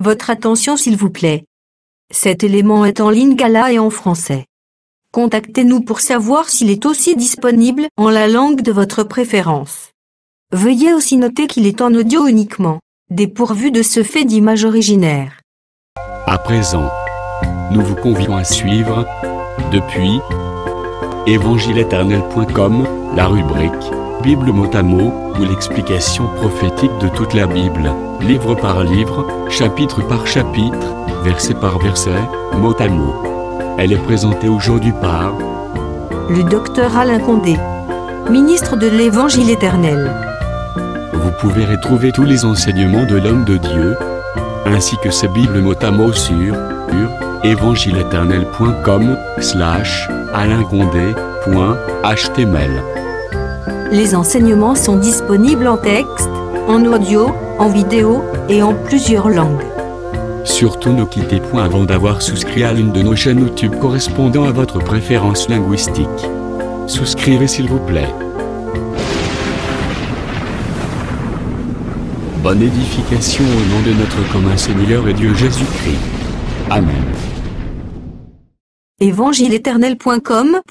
Votre attention s'il vous plaît. Cet élément est en lingala et en français. Contactez-nous pour savoir s'il est aussi disponible en la langue de votre préférence. Veuillez aussi noter qu'il est en audio uniquement, dépourvu de ce fait d'image originaire. À présent, nous vous convions à suivre, depuis évangile-éternel.com, la rubrique Bible mot à mot, ou l'explication prophétique de toute la Bible, livre par livre, chapitre par chapitre, verset par verset, mot à mot. Elle est présentée aujourd'hui par le docteur Alain Condé, ministre de l'Évangile éternel. Vous pouvez retrouver tous les enseignements de l'homme de Dieu, ainsi que ses Bibles mot à mot sur évangile-éternel.com/alain-condé.html. Les enseignements sont disponibles en texte, en audio, en vidéo et en plusieurs langues. Surtout ne quittez point avant d'avoir souscrit à l'une de nos chaînes YouTube correspondant à votre préférence linguistique. Souscrivez s'il vous plaît. Bonne édification au nom de notre commun Seigneur et Dieu Jésus-Christ. Amen. évangile-éternel.com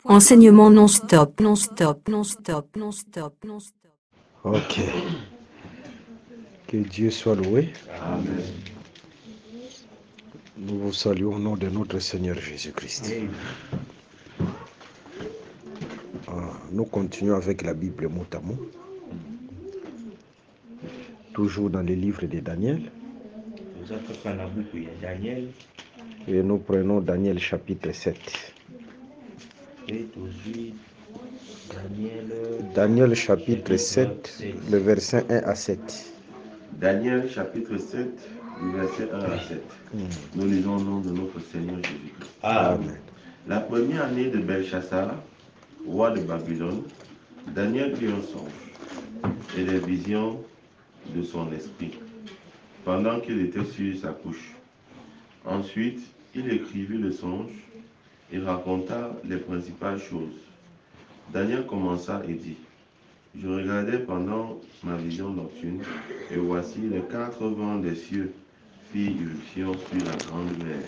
Enseignement non-stop. Ok. Que Dieu soit loué. Amen. Nous vous saluons au nom de notre Seigneur Jésus-Christ. Nous continuons avec la Bible mot à mot. Toujours dans les livres de Daniel. Et nous prenons Daniel chapitre 7. Daniel chapitre 7, le verset 1 à 7. Daniel chapitre 7, du verset 1 à 7. Nous lisons au nom de notre Seigneur Jésus-Christ. Amen. La première année de Belchassar, roi de Babylone, Daniel vit un songe et les visions de son esprit, pendant qu'il était sur sa couche. Ensuite, il écrivit le songe et raconta les principales choses. Daniel commença et dit: Je regardais pendant ma vision nocturne, et voici les 4 vents des cieux firent irruption sur la grande mer.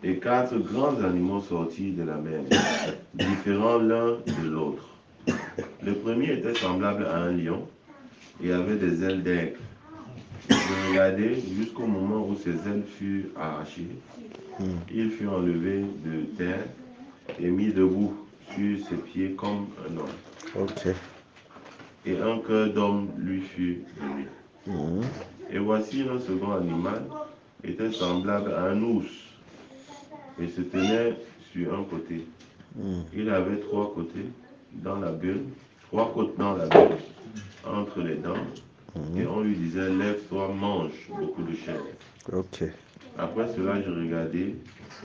Et 4 grands animaux sortirent de la mer, différents l'un de l'autre. Le premier était semblable à un lion et avait des ailes d'aigle. Je regardais jusqu'au moment où ses ailes furent arrachées. Il fut enlevé de terre et mis debout sur ses pieds comme un homme. Ok. Et un cœur d'homme lui fut donné. Et voici un second animal était semblable à un ours et se tenait sur un côté. Il avait 3 côtés dans la gueule, 3 côtes dans la gueule, entre les dents, et on lui disait: Lève-toi, mange beaucoup de chair. Ok. Après cela, je regardais,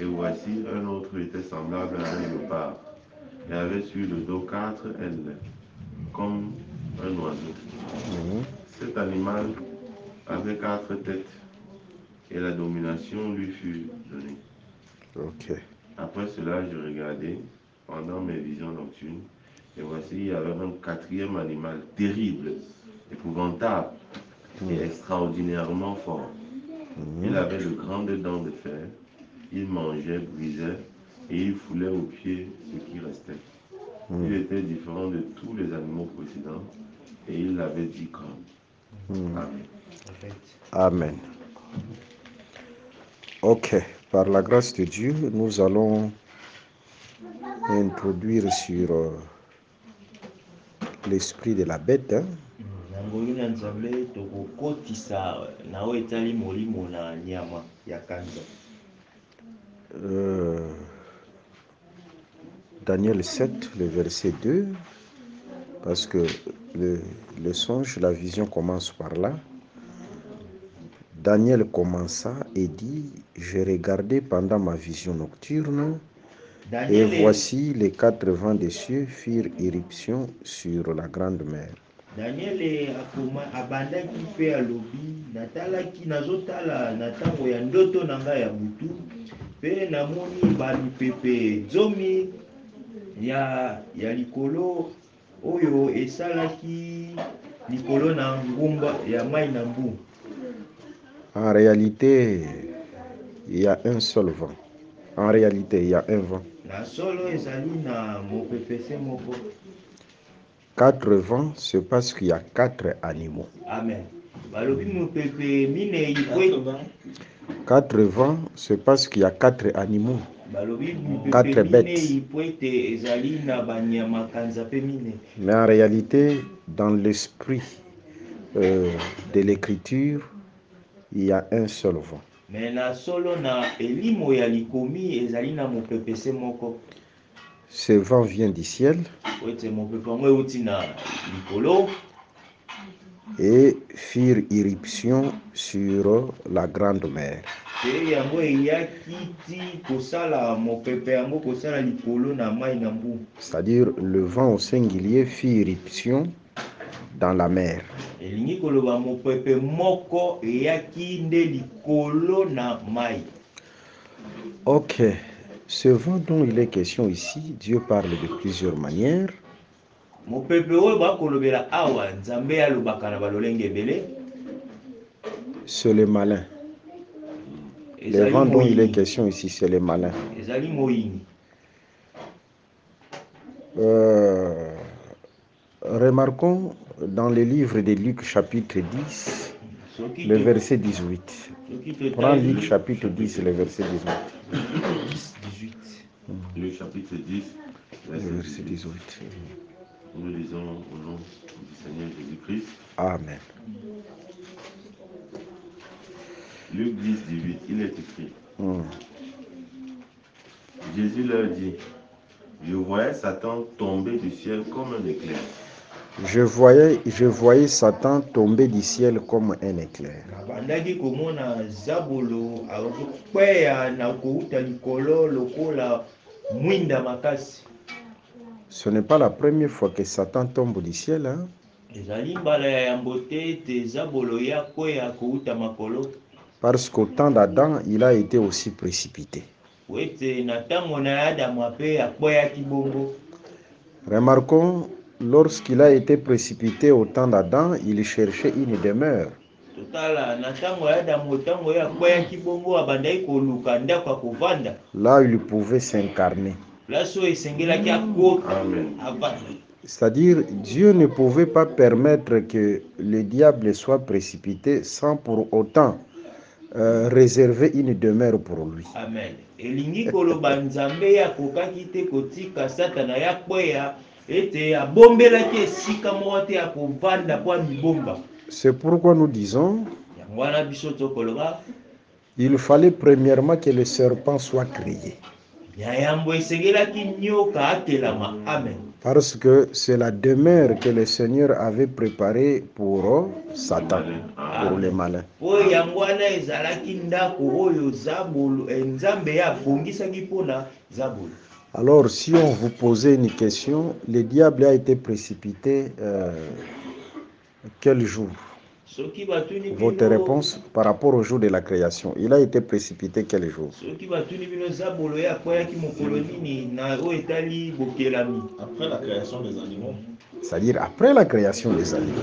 et voici un autre était semblable à un léopard, et avait sur le dos 4 ailes, comme un oiseau. Cet animal avait 4 têtes, et la domination lui fut donnée. Ok. Après cela, je regardais pendant mes visions nocturnes, et voici, il y avait un 4e animal terrible, épouvantable et extraordinairement fort. Il avait de grandes dents de fer, il mangeait, brisait, et il foulait aux pieds ce qui restait. Il était différent de tous les animaux précédents, et il avait 10 cornes. Amen. Amen. Ok. Par la grâce de Dieu, nous allons introduire sur l'esprit de la bête. Daniel 7, le verset 2, parce que le songe, la vision commence par là. Daniel commença et dit: Je regardais pendant ma vision nocturne, et voici les 4 vents des cieux firent irruption sur la grande mer. Daniel abandaki mpe alobi natalaki nazotala na ntango ya ndoto na ngai ya butu mpe namoni bamipepe 10 ya likolo oyo esalaki likolo na ngumba ya mai na mbu. En réalité, il y a un seul vent. En réalité, il y a un vent. Na solo ezali na mopepese moko. 4 vents, c'est parce qu'il y a 4 animaux. Amen. Balobi mopepe minei kwe. 4 vents, c'est parce qu'il y a 4 animaux. Balobi Quatre mopepe bêtes. minei pwete ezali na banyama kanza pe mine. Mais en réalité, dans l'esprit de l'écriture, il y a un seul vent. Mais na solo na elimo ya likomi ezali na mopepese moko. Ce vent vient du ciel Pwete mopepe ngo euti na likolo. et firent irruption sur la grande mer. Pe yango eyaki ti kosala mopepe yango kosala likolo na mai na mbu. C'est-à-dire le vent au singulier fit irruption dans la mer. Elingi koloba mopepe moko eyaki nde likolo na mai. Ok, ce vent dont il est question ici, Dieu parle de plusieurs manières. Mopepe oyo bakolobela awa nzambe alobaka na balolenge ebele. C'est le malin. Le vent dont il est question ici, c'est le malin. Ezali moyini. Remarquons dans le livre de Luc chapitre 10, le verset 18. Prends Luc chapitre 10, le verset 18. Luc chapitre 10, verset 18. Nous lisons au nom du Seigneur Jésus-Christ. Amen. Luc 10, 18, il est écrit. Jésus leur dit, je voyais Satan tomber du ciel comme un éclair. Je voyais Satan tomber du ciel comme un éclair. Bandaki komona zabolo akokweya na kouta likolo lokola mwinda makasi. Ce n'est pas la première fois que Satan tombe du ciel. Hein? Ezali mbala ya yambote te zabolo ya kweya kouta makolo. Parce qu'au temps d'Adam, il a été aussi précipité. Wete na tango na Adamu ape akweya kibongo. Remarquons, lorsqu'il a été précipité au temps d'Adam, il cherchait une demeure. Là, il pouvait s'incarner. C'est-à-dire, Dieu ne pouvait pas permettre que le diable soit précipité sans pour autant réserver une demeure pour lui. Amen. C'est pourquoi nous disons, il fallait premièrement que le serpent soit créé. Parce que c'est la demeure que le Seigneur avait préparée pour Satan, pour les malins. Alors, si on vous posait une question, le diable a été précipité quel jour? Votre réponse par rapport au jour de la création, il a été précipité quel jour? Après la création des animaux. C'est-à-dire après la création des animaux.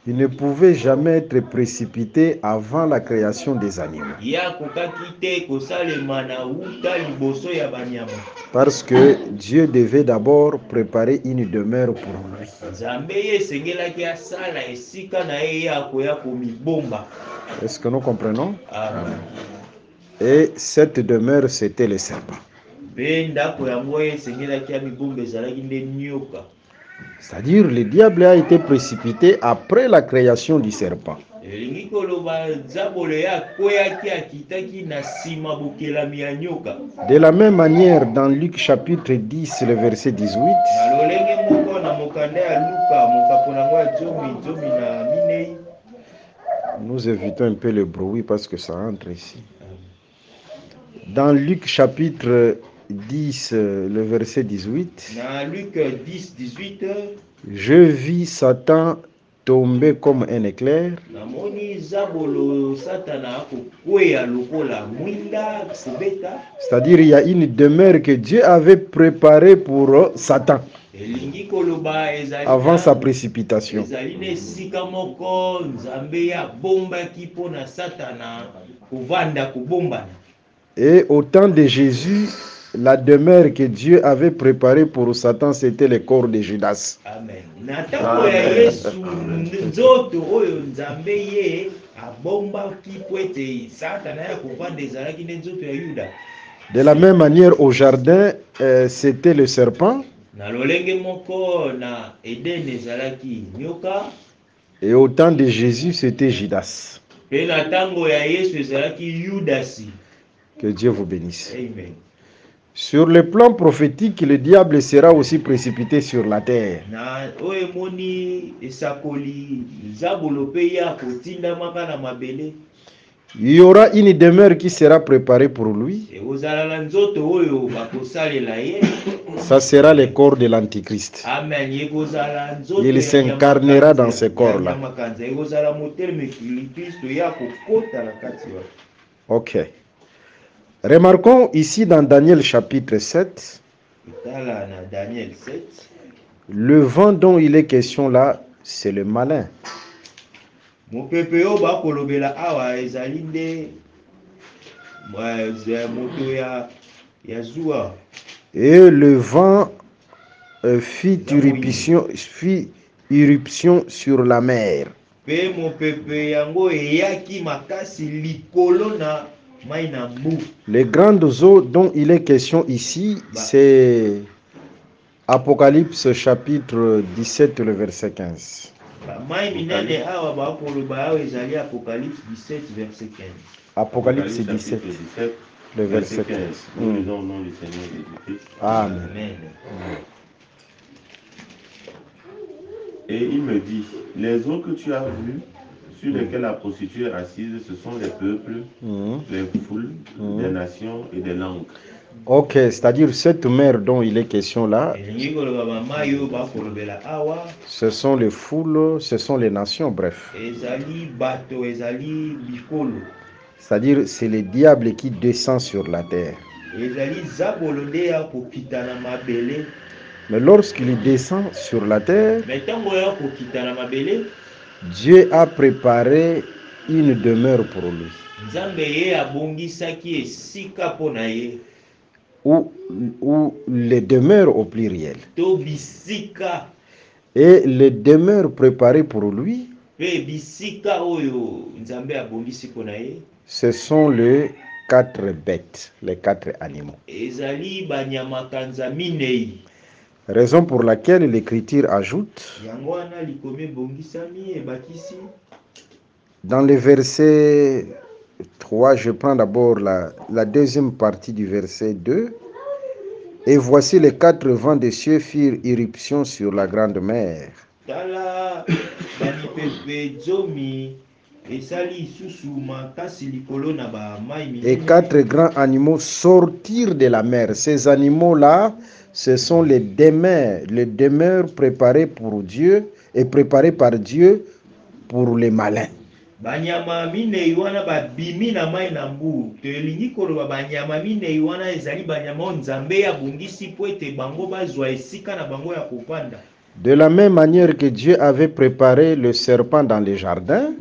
Il ne pouvait jamais être précipité avant la création des animaux. Parce que Dieu devait d'abord préparer une demeure pour lui. Est-ce que nous comprenons? Et cette demeure, c'était le serpent. C'est-à-dire, le diable a été précipité après la création du serpent. De la même manière, dans Luc chapitre 10, le verset 18, nous évitons un peu le bruit parce que ça entre ici. Dans Luc chapitre 10, le verset 18, je vis Satan tomber comme un éclair. C'est-à-dire il y a une demeure que Dieu avait préparée pour Satan. elingi koloba ezali avant sa précipitation. ezali na esika moko nzambe abombaki mpona satana kovanda kobombana. Et au temps de Jésus, la demeure que Dieu avait préparée pour Satan, c'était le corps de Judas. Amen. Na ntango ya Yesu nzoto oyo nzambe ye abombaki po ete satana ya kovanda ezalaki nde nzoto ya Yuda. De la même manière, au jardin, c'était le serpent. Na lolenge moko na Eden ezalaki nyoka. Et au temps de Jésus, c'était Judas. Pe na ntango ya Yesu ezalaki Yudasi. Que Dieu vous bénisse. Amen. Sur le plan prophétique, le diable sera aussi précipité sur la terre. Na oyo moni esakoli zabolo pe ya kotindamaka na mabele. Il y aura une demeure qui sera préparée pour lui. Ça sera le corps de l'Antichrist. Il s'incarnera dans ce corps-là. Ok. Remarquons ici dans Daniel chapitre 7, le vent dont il est question là, c'est le malin. Et le vent fit irruption sur la mer. Les grandes eaux dont il est question ici, c'est Apocalypse chapitre 17, le verset 15. Apocalypse 17, le verset 15. Amen. Et il me dit, les eaux que tu as vues, sur lesquelles la prostituée est assise, ce sont les peuples, les foules, des nations et des langues. Ok, c'est-à-dire cette mer dont il est question là, ce sont les foules, ce sont les nations, bref. C'est-à-dire c'est le diable qui descend sur la terre. Mais lorsqu'il descend sur la terre, Dieu a préparé une demeure pour lui. Ou les demeures au pluriel. Et les demeures préparées pour lui, ce sont les 4 bêtes, les 4 animaux. Raison pour laquelle l'Écriture ajoute, dans le verset 3, je prends d'abord la deuxième partie du verset 2. Et voici les 4 vents des cieux firent irruption sur la grande mer. Et 4 grands animaux sortirent de la mer. Ces animaux-là, ce sont les demeures préparées pour Dieu et préparées par Dieu pour les malins. Banyama minei wana babimi na mai na mbu toelingi koloba banyama minei wana ezali banyama nzambe ya bungisi po ete bango bazwa esika na bango ya kopanda. De la même manière que Dieu avait préparé le serpent dans les jardins,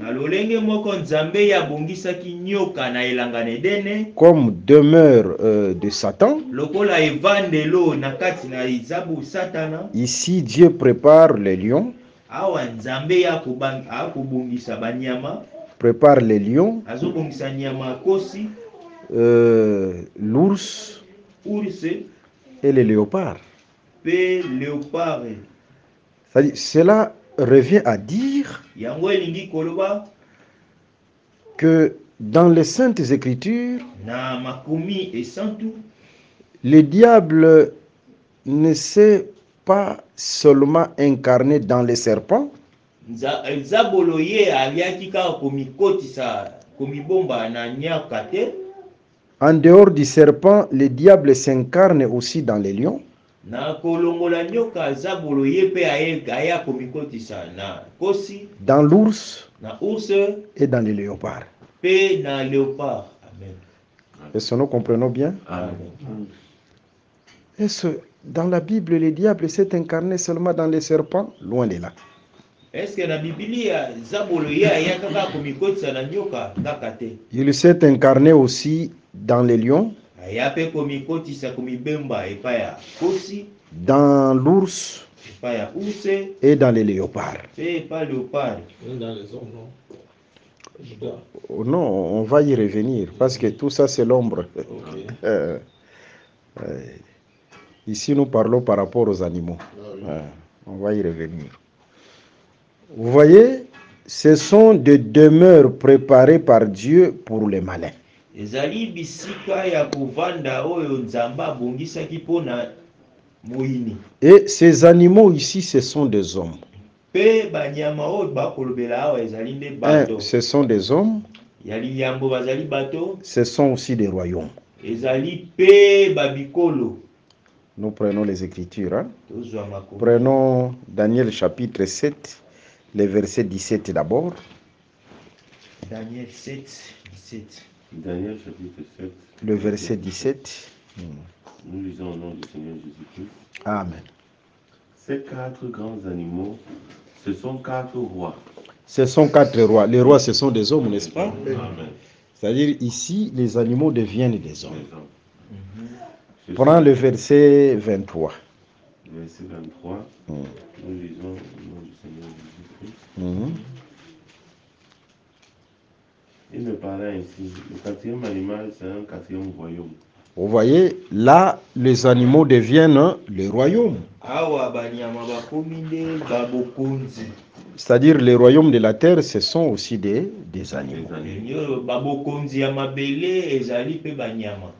comme demeure de Satan, ici Dieu prépare les lions, prépare les lions, l'ours et les léopards. Cela revient à dire que dans les Saintes Écritures, le diable ne s'est pas seulement incarné dans les serpents, en dehors du serpent, le diable s'incarne aussi dans les lions, dans l'ours et dans les léopards. Est-ce que nous comprenons bien? Amen. Est-ce Dans la Bible, le diable s'est incarné seulement dans les serpents, loin de là. Est-ce que la Biblia zabolo ya kaka komikotisa na nyoka kaka te? Il s'est incarné aussi dans les lions, Ya pe komikotisa komibemba epa ya kosi, dans l'ours epa ya use, et dans les léopards. pe epa léopard. Même dans les hommes, non? Judas. Oh non, on va y revenir parce que tout ça c'est l'ombre. Ok. Ici nous parlons par rapport aux animaux. On va y revenir. Vous voyez, ce sont des demeures préparées par Dieu pour les malins. Ezali bisika ya kovanda oyo nzamba abongisaki mpona moyini. Et ces animaux ici, ce sont des hommes. Pe banyama oyo bakolobela awa ezali nde bato. Ce sont des hommes, Yali yambo bazali bato, ce sont aussi des royaumes. ezali pe babikolo. Nous prenons les Écritures. Hein? Tozwa makolo. Prenons Daniel chapitre 7, le verset 17 d'abord. Daniel 7, 17. Daniel chapitre 7. Le verset 17. Nous lisons au nom du Seigneur Jésus-Christ. Amen. Ces 4 grands animaux, ce sont 4 rois. Ce sont 4 rois. Les rois, ce sont des hommes, n'est-ce pas? Amen. C'est-à-dire ici, les animaux deviennent des hommes. Les hommes. Ce Prends sont- le verset 23. Verset 23. Nous lisons au nom du Seigneur Jésus-Christ. Mhm. Il me parlait ainsi. Le 4e animal, c'est un 4e royaume. Vous voyez, là, les animaux deviennent les royaumes. Awa banyama bakomi nde babokonzi. C'est-à-dire, les royaumes de la terre, ce sont aussi des animaux. Les animaux. Nyo babokonzi ya mabele ezali pe banyama.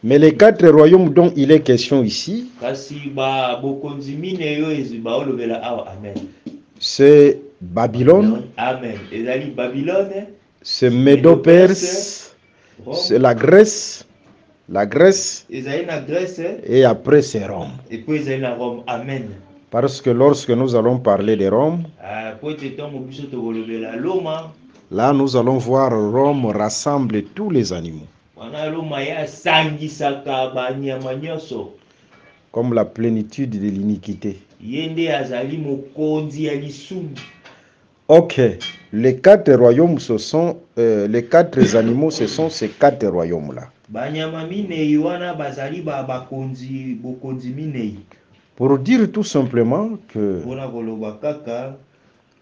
Mais les 4 royaumes dont il est question ici, Kasi babokonzi mine yo baolobela awa amen. c'est Babylone, Amen. Ezali Babylone, c'est Médo-Perse, c'est la Grèce, ezali na Grèce, et après c'est Rome. et puis ezali na Rome. Amen. Parce que lorsque nous allons parler de Rome, Po ete ntango biso tokolobela Loma, là nous allons voir Rome rassemble tous les animaux, wana Loma ya asangisaka banyama nyonso. comme la plénitude de l'iniquité. Ye nde azali mokonzi ya lisumu. Ok, les 4 royaumes, ce sont les 4 animaux, ce sont ces 4 royaumes-là. Banyama minei wana bazali bakonzi bokonzi minei. Pour dire tout simplement que Mpona koloba kaka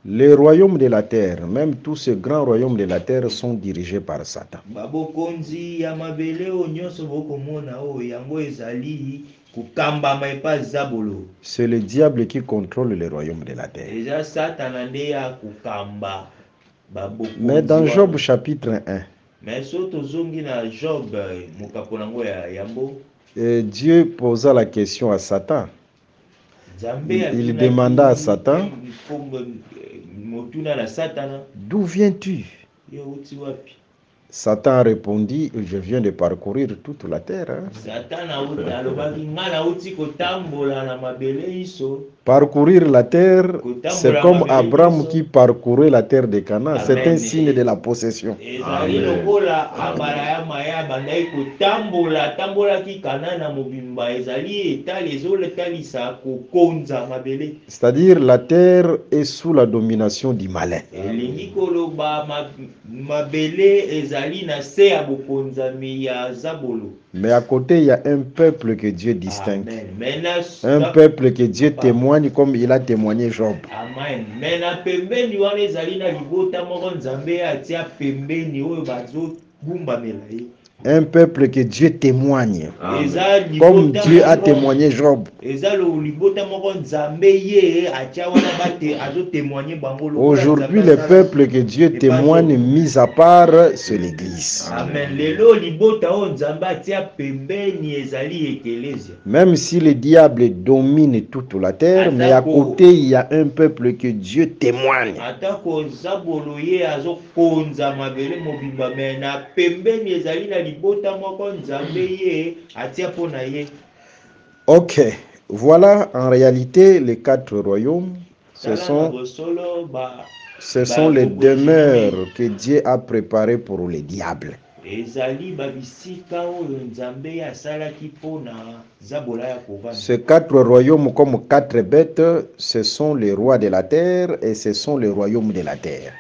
les royaumes de la terre, même tous ces grands royaumes de la terre, sont dirigés par Satan. babokonzi ya mabele oyo nyonso bokomona oyo yango ezali kokambama epa zabolo. C'est le diable qui contrôle les royaumes de la terre. Eza satana nde ya kokamba babokonzi. Mais dans wana. Job chapitre 1, Mais so tozongi na Job mokapo nango ya yambo, Dieu posa la question à Satan. Nzambe Il atunaki demanda à Satan, motuna na satana, d'où viens-tu? yo uti wapi? Satan répondit, je viens de parcourir toute la terre. Hein. Satana alobaki nga nauti kotambola na mabele iso. Parcourir la terre, c'est comme Abraham qui parcourait la terre de Canaan. C'est un signe de la possession. Ezali lokola Abrahama ya bandai kotambola tambolaki kana na mobimba, ezali etali ezoletalisa kokonza mabele. C'est-à-dire la terre est sous la domination du malin. Elingi koloba mabele ezali na se ya bokonzami ya zabolo. Mais à côté, il y a un peuple que Dieu distingue. Amen. Un peuple que Dieu témoigne comme il a témoigné Job. Amen. Mena pembeni wana ezali na libota moko Nzambe atia pembeni oyo bazogumbamela ye. Un peuple que Dieu témoigne Eza comme libota Dieu a moko- témoigné Job. Eza lo libota moko Nzambe ye atia wana bate azo témoigner bango lokola Aujourd'hui, Nzambe le asala. peuple que Dieu témoigne, mis à part, c'est l'Église. Amen. Lelo libota oyo Nzambe atia pembeni ezali ekelezia. Même si le diable domine toute la terre, mais à côté, il y a un peuple que Dieu témoigne. Atako zabolo ye azokonza mabele mobimba me na pembeni ezali na libota moko Nzambe ye atia pona ye. Ok, voilà en réalité les 4 royaumes. Ce Tala sont na bosolo les demeures que Dieu a préparées pour les diables. ezali babisika oyo nzambe asalaki mpona zabola ya kovanda. Ces 4 royaumes comme 4 bêtes, ce sont les rois de la terre et ce sont les royaumes de la terre.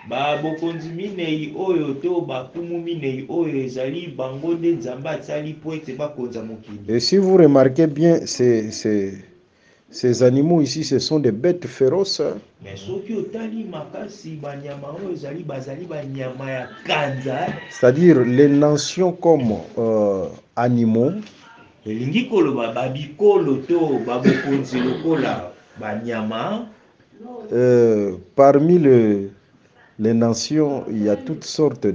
Babokonzi minei oyo to bakumu minei oyo ezali bango nde nzambe atali po ete bakonza mokili. Et si vous remarquez bien, ces animaux ici, ce sont des bêtes féroces. Mais soki otali makasi banyama oyo ezali bazali banyama ya kanza. C'est-à-dire les nations comme animaux. Elingi koloba babikolo to babokonzi lokola banyama. Parmi les nations, il y a toutes sortes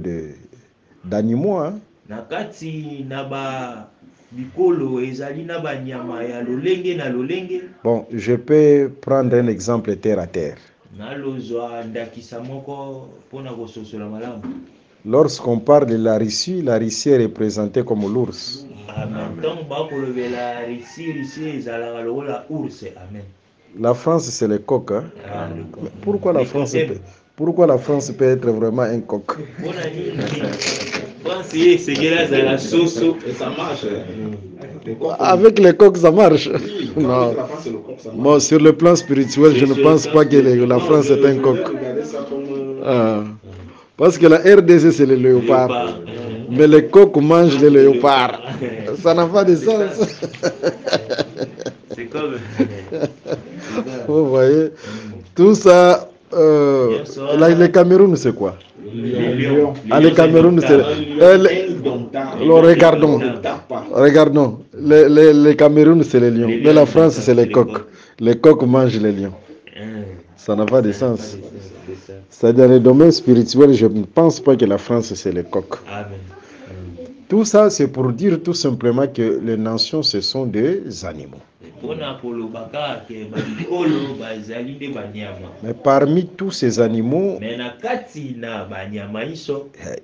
d'animaux. Hein? Nakati naba bikolo ezali na banyama ya lolenge na lolenge. Bon, je peux prendre un exemple terre à terre. Nalozwa ndakisa moko pona kososola malamu. Lorsqu'on parle de la Russie est représentée comme l'ours. Amen. La France, c'est le coq. Hein? Pourquoi la France peut être vraiment un coq? Avec les coqs, ça marche. Non. Bon, sur le plan spirituel, je ne pense pas que la France est un coq. Parce que la RDC, c'est le léopard. Mais les coqs mangent les léopards. Ça n'a pas de sens. C'est comme... Vous voyez, tout ça, le Cameroun, c'est quoi? Le Cameroun, c'est... Regardons. Le Cameroun, c'est les lions. Mais la France, c'est les coqs. Les coqs mangent les lions. Ça n'a pas de sens. C'est-à-dire, dans le domaine spirituel, je ne pense pas que la France, c'est les coqs. Amen. Tout ça, c'est pour dire tout simplement que les nations, ce sont des animaux. Mais parmi tous ces animaux,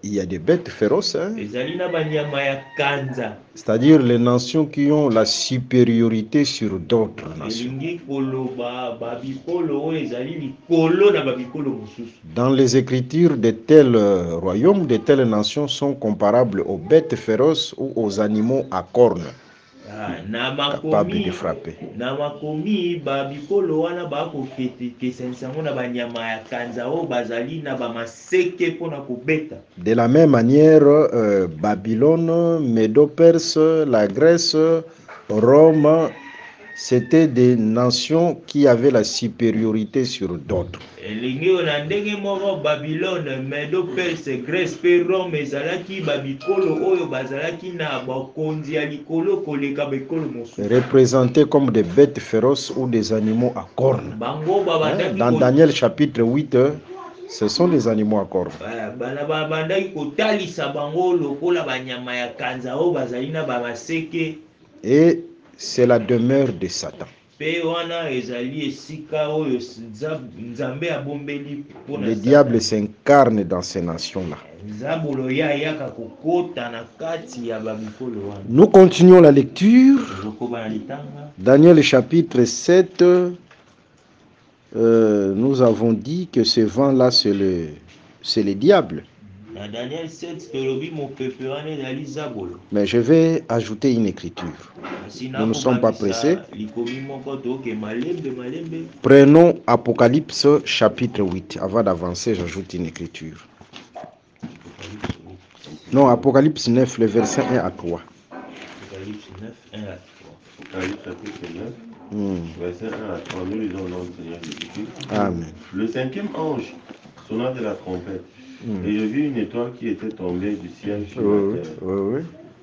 il y a des bêtes féroces. Hein? C'est-à-dire les nations qui ont la supériorité sur d'autres nations. Dans les Écritures, de tels royaumes, de telles nations sont comparables aux bêtes féroces ou aux animaux à cornes. Capable de frapper. De la même manière, Babylone, Médo-Perse, la Grèce, Rome, c'était des nations qui avaient la supériorité sur d'autres. Représentés comme des bêtes féroces ou des animaux à cornes. Dans Daniel chapitre 8, ce sont des animaux à cornes. Et c'est la demeure de Satan. Le diable s'incarne dans ces nations-là. Nous continuons la lecture. Daniel chapitre 7, nous avons dit que ce vent-là, c'est le diable. Mais je vais ajouter une écriture. Nous ne sommes pas pressés. Prenons Apocalypse chapitre 8. Avant d'avancer, j'ajoute une écriture. Non, Apocalypse 9, le verset 1 à 3. Apocalypse 9, 1 à 3. Apocalypse chapitre 9, verset 1 à 3. Nous lisons dans le Seigneur Jésus-Christ. Amen. Le 5e ange sonna de la trompette. Et je vis une étoile qui était tombée du ciel sur la terre.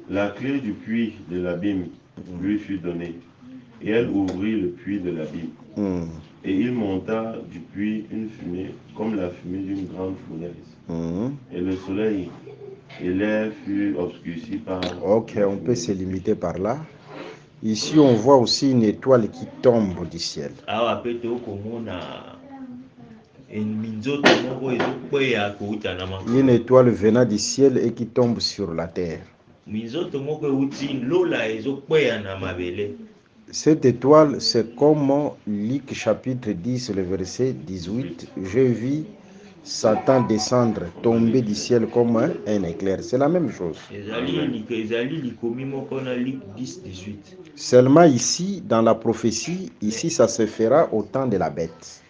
La clé du puits de l'abîme lui fut donnée. Et elle ouvrit le puits de l'abîme. Et il monta du puits une fumée, comme la fumée d'une grande fournaise. Et le soleil et l'air furent obscurcis par... Ok, on peut se limiter par là. Ici, on voit aussi une étoile qui tombe du ciel. Une étoile venant du ciel et qui tombe sur la terre. Cette étoile, c'est comme Luc chapitre 10, le verset 18. Je vis Satan descendre, tomber du ciel comme un éclair. C'est la même chose. Seulement ici, dans la prophétie, ici ça se fera au temps de la bête.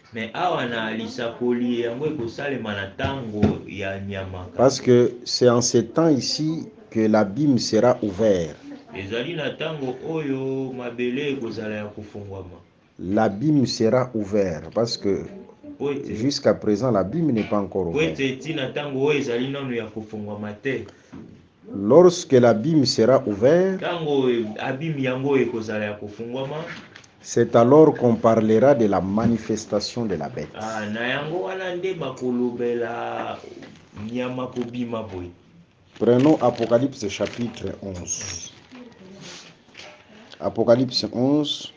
Parce que c'est en ce temps ici que l'abîme sera ouvert. L'abîme sera ouvert parce que jusqu'à présent l'abîme n'est pas encore ouvert. Lorsque l'abîme sera ouvert, c'est alors qu'on parlera de la manifestation de la bête. Prenons Apocalypse chapitre 11. Apocalypse 11,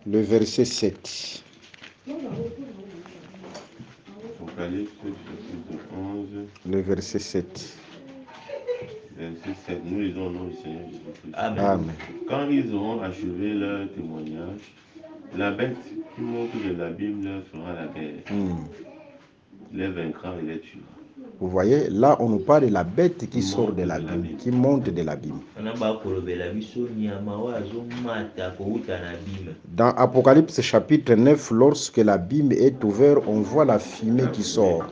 le verset 7. Apocalypse chapitre 11. Le verset 7. Verset 7. Nous lisons au nom du Seigneur Jésus-Christ. Amen. Quand ils auront achevé leur témoignage, la bête qui monte de l'abîme leur fera la guerre. Les vaincra et les tuera. Vous voyez, là on nous parle de la bête qui sort de l'abîme, qui monte de l'abîme. Dans Apocalypse chapitre 9, lorsque l'abîme est ouvert, on voit la fumée qui sort.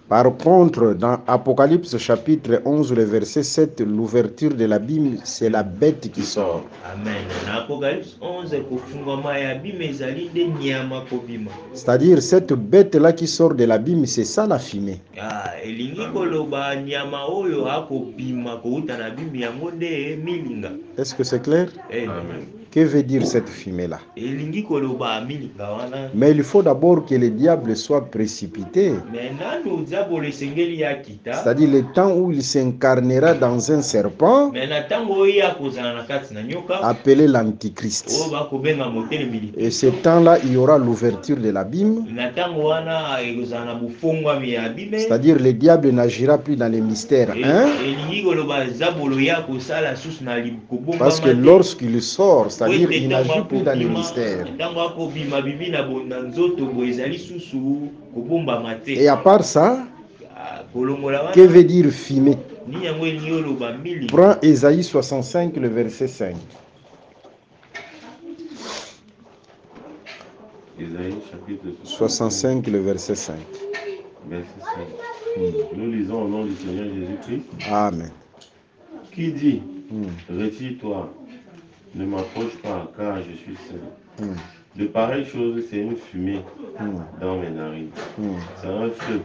Par contre, dans Apocalypse chapitre 11, le verset 7, l'ouverture de l'abîme, c'est la bête qui sort. Amen. Apocalypse 11, c'est-à-dire cette bête-là qui sort de l'abîme, c'est ça la fumée. Est-ce que c'est clair? Amen. Que veut dire cette fumée-là? Mais il faut d'abord que le diable soit précipité. C'est-à-dire le temps où il s'incarnera dans un serpent appelé l'Antichrist. Et ce temps-là, il y aura l'ouverture de l'abîme. C'est-à-dire le diable n'agira plus dans les mystères. Parce que lorsqu'il sort, c'est-à-dire il n'agit plus dans les mystères. Et à part ça, que veut dire fumer? Prends Ésaïe 65, le verset 5. Ésaïe chapitre 65, le verset 5. Verset 5. Nous lisons au nom du Seigneur Jésus-Christ. Amen. Qui dit, retire-toi, ne m'approche pas, car je suis seul. De pareilles choses, c'est une fumée dans mes narines. C'est un feu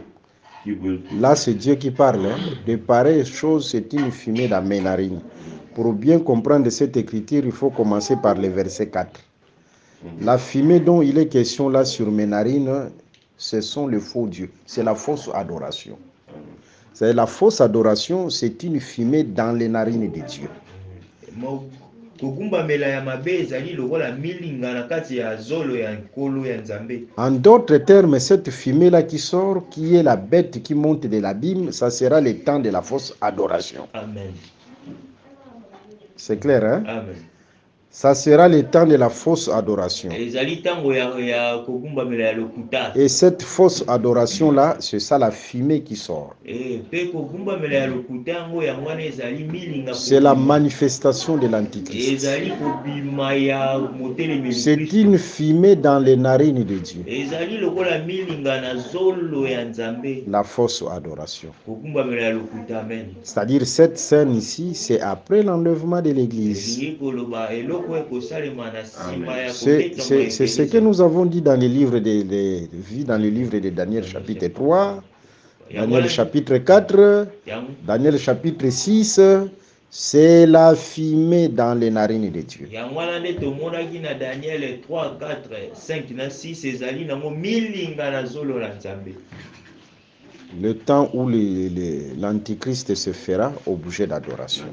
qui brûle. Là, c'est Dieu qui parle. De pareilles choses, c'est une fumée dans mes narines. Pour bien comprendre cette écriture, il faut commencer par le verset 4. La fumée dont il est question là sur mes narines, ce sont les faux dieux. C'est la fausse adoration. C'est la fausse adoration, c'est une fumée dans les narines de Dieu. En d'autres termes, cette fumée-là qui sort, qui est la bête qui monte de l'abîme, ça sera le temps de la fausse adoration. Amen. C'est clair, hein? Amen. Ça sera le temps de la fausse adoration. Et cette fausse adoration-là, c'est ça la fumée qui sort. C'est la manifestation de l'Antichrist. C'est une fumée dans les narines de Dieu. La fausse adoration. C'est-à-dire cette scène ici, c'est après l'enlèvement de l'Église. C'est ce que nous avons dit dans le livre de Daniel chapitre 3, Daniel chapitre 4, Daniel chapitre 6, c'est la fumée dans les narines de Dieu. Le temps où l'Antichrist se fera objet d'adoration.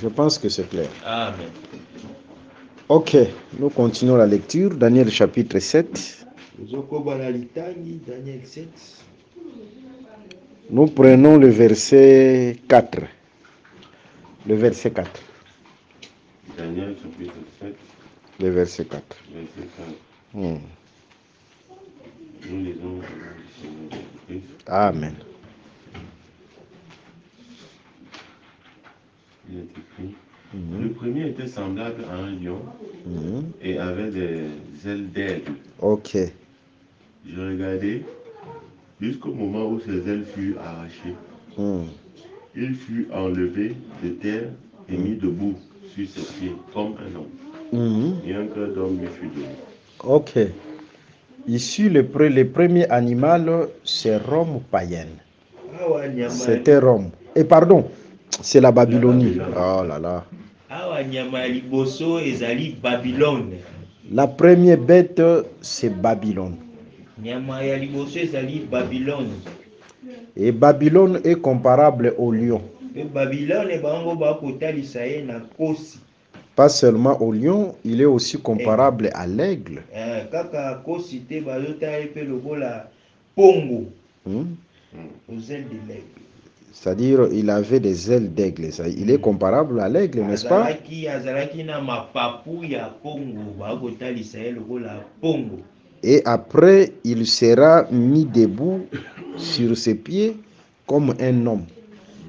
Je pense que c'est clair. Amen. Ok, nous continuons la lecture. Daniel chapitre 7. Nous prenons le verset 4. Le verset 4. Daniel chapitre 7, Le verset 4. verset 4. Hmm. Nous lisons au nom du Seigneur Jésus-Christ. Amen. Il est écrit. Mhm. Le premier était semblable à un lion Mhm. et avait des ailes d'aigle. Ok. Je regardais jusqu'au moment où ses ailes furent arrachées. Hmm. Il fut enlevé de terre et mis debout sur ses pieds comme un homme. Mhm. Et un cœur d'homme lui fut donné. Ok. Ici, le premier animal, c'est Rome païenne. Awa nyama C'était Rome. Et pardon, c'est la Babylonie. Babylone. Oh là là. awa nyama ya liboso ezali Babylone. La première bête, c'est Babylone. Nyama ya liboso ezali Babylone. Et Babylone est comparable au lion. Pe Babylone bango bakotalisa ye na kosi. Pas seulement au lion, il est aussi comparable à l'aigle. Kaka kosi te bazotala ye pe lokola pongo Hmm. aux ailes de l'aigle. C'est-à-dire, il avait des ailes d'aigle. Il est comparable à l'aigle, n'est-ce pas? Azalaki na mapapu ya pongo bakotalisa ye lokola pongo. Et après, il sera mis debout sur ses pieds comme un homme.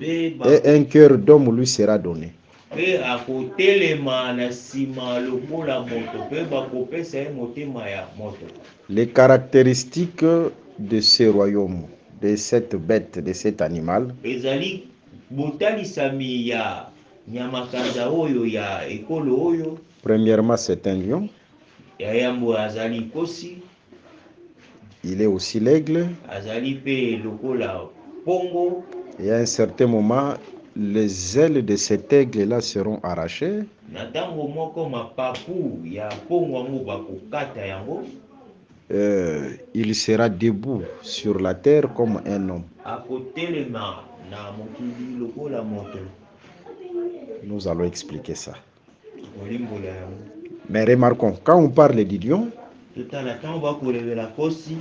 Et un cœur d'homme lui sera donné. Pe akotelema na sima lokola moto pe bakopesa ye motema ya moto. Les caractéristiques de ce royaume, de cette bête, de cet animal, Ezali botalisami ya nyamakanza oyo ya ekolo oyo. premièrement, c'est un lion. Ya yambo azali kosi. Il est aussi l'aigle. Azali pe lokola pongo. Et à un certain moment, les ailes de cet aigle-là seront arrachées. Natango moko mapapu ya pongo yango bakokata yango. Il sera debout sur la terre comme un homme. Akotelema na mokili lokola moto. Nous allons expliquer ça. Olimbola yango. Mais remarquons, quand on parle du lion, Totala tango bakolevela kosi.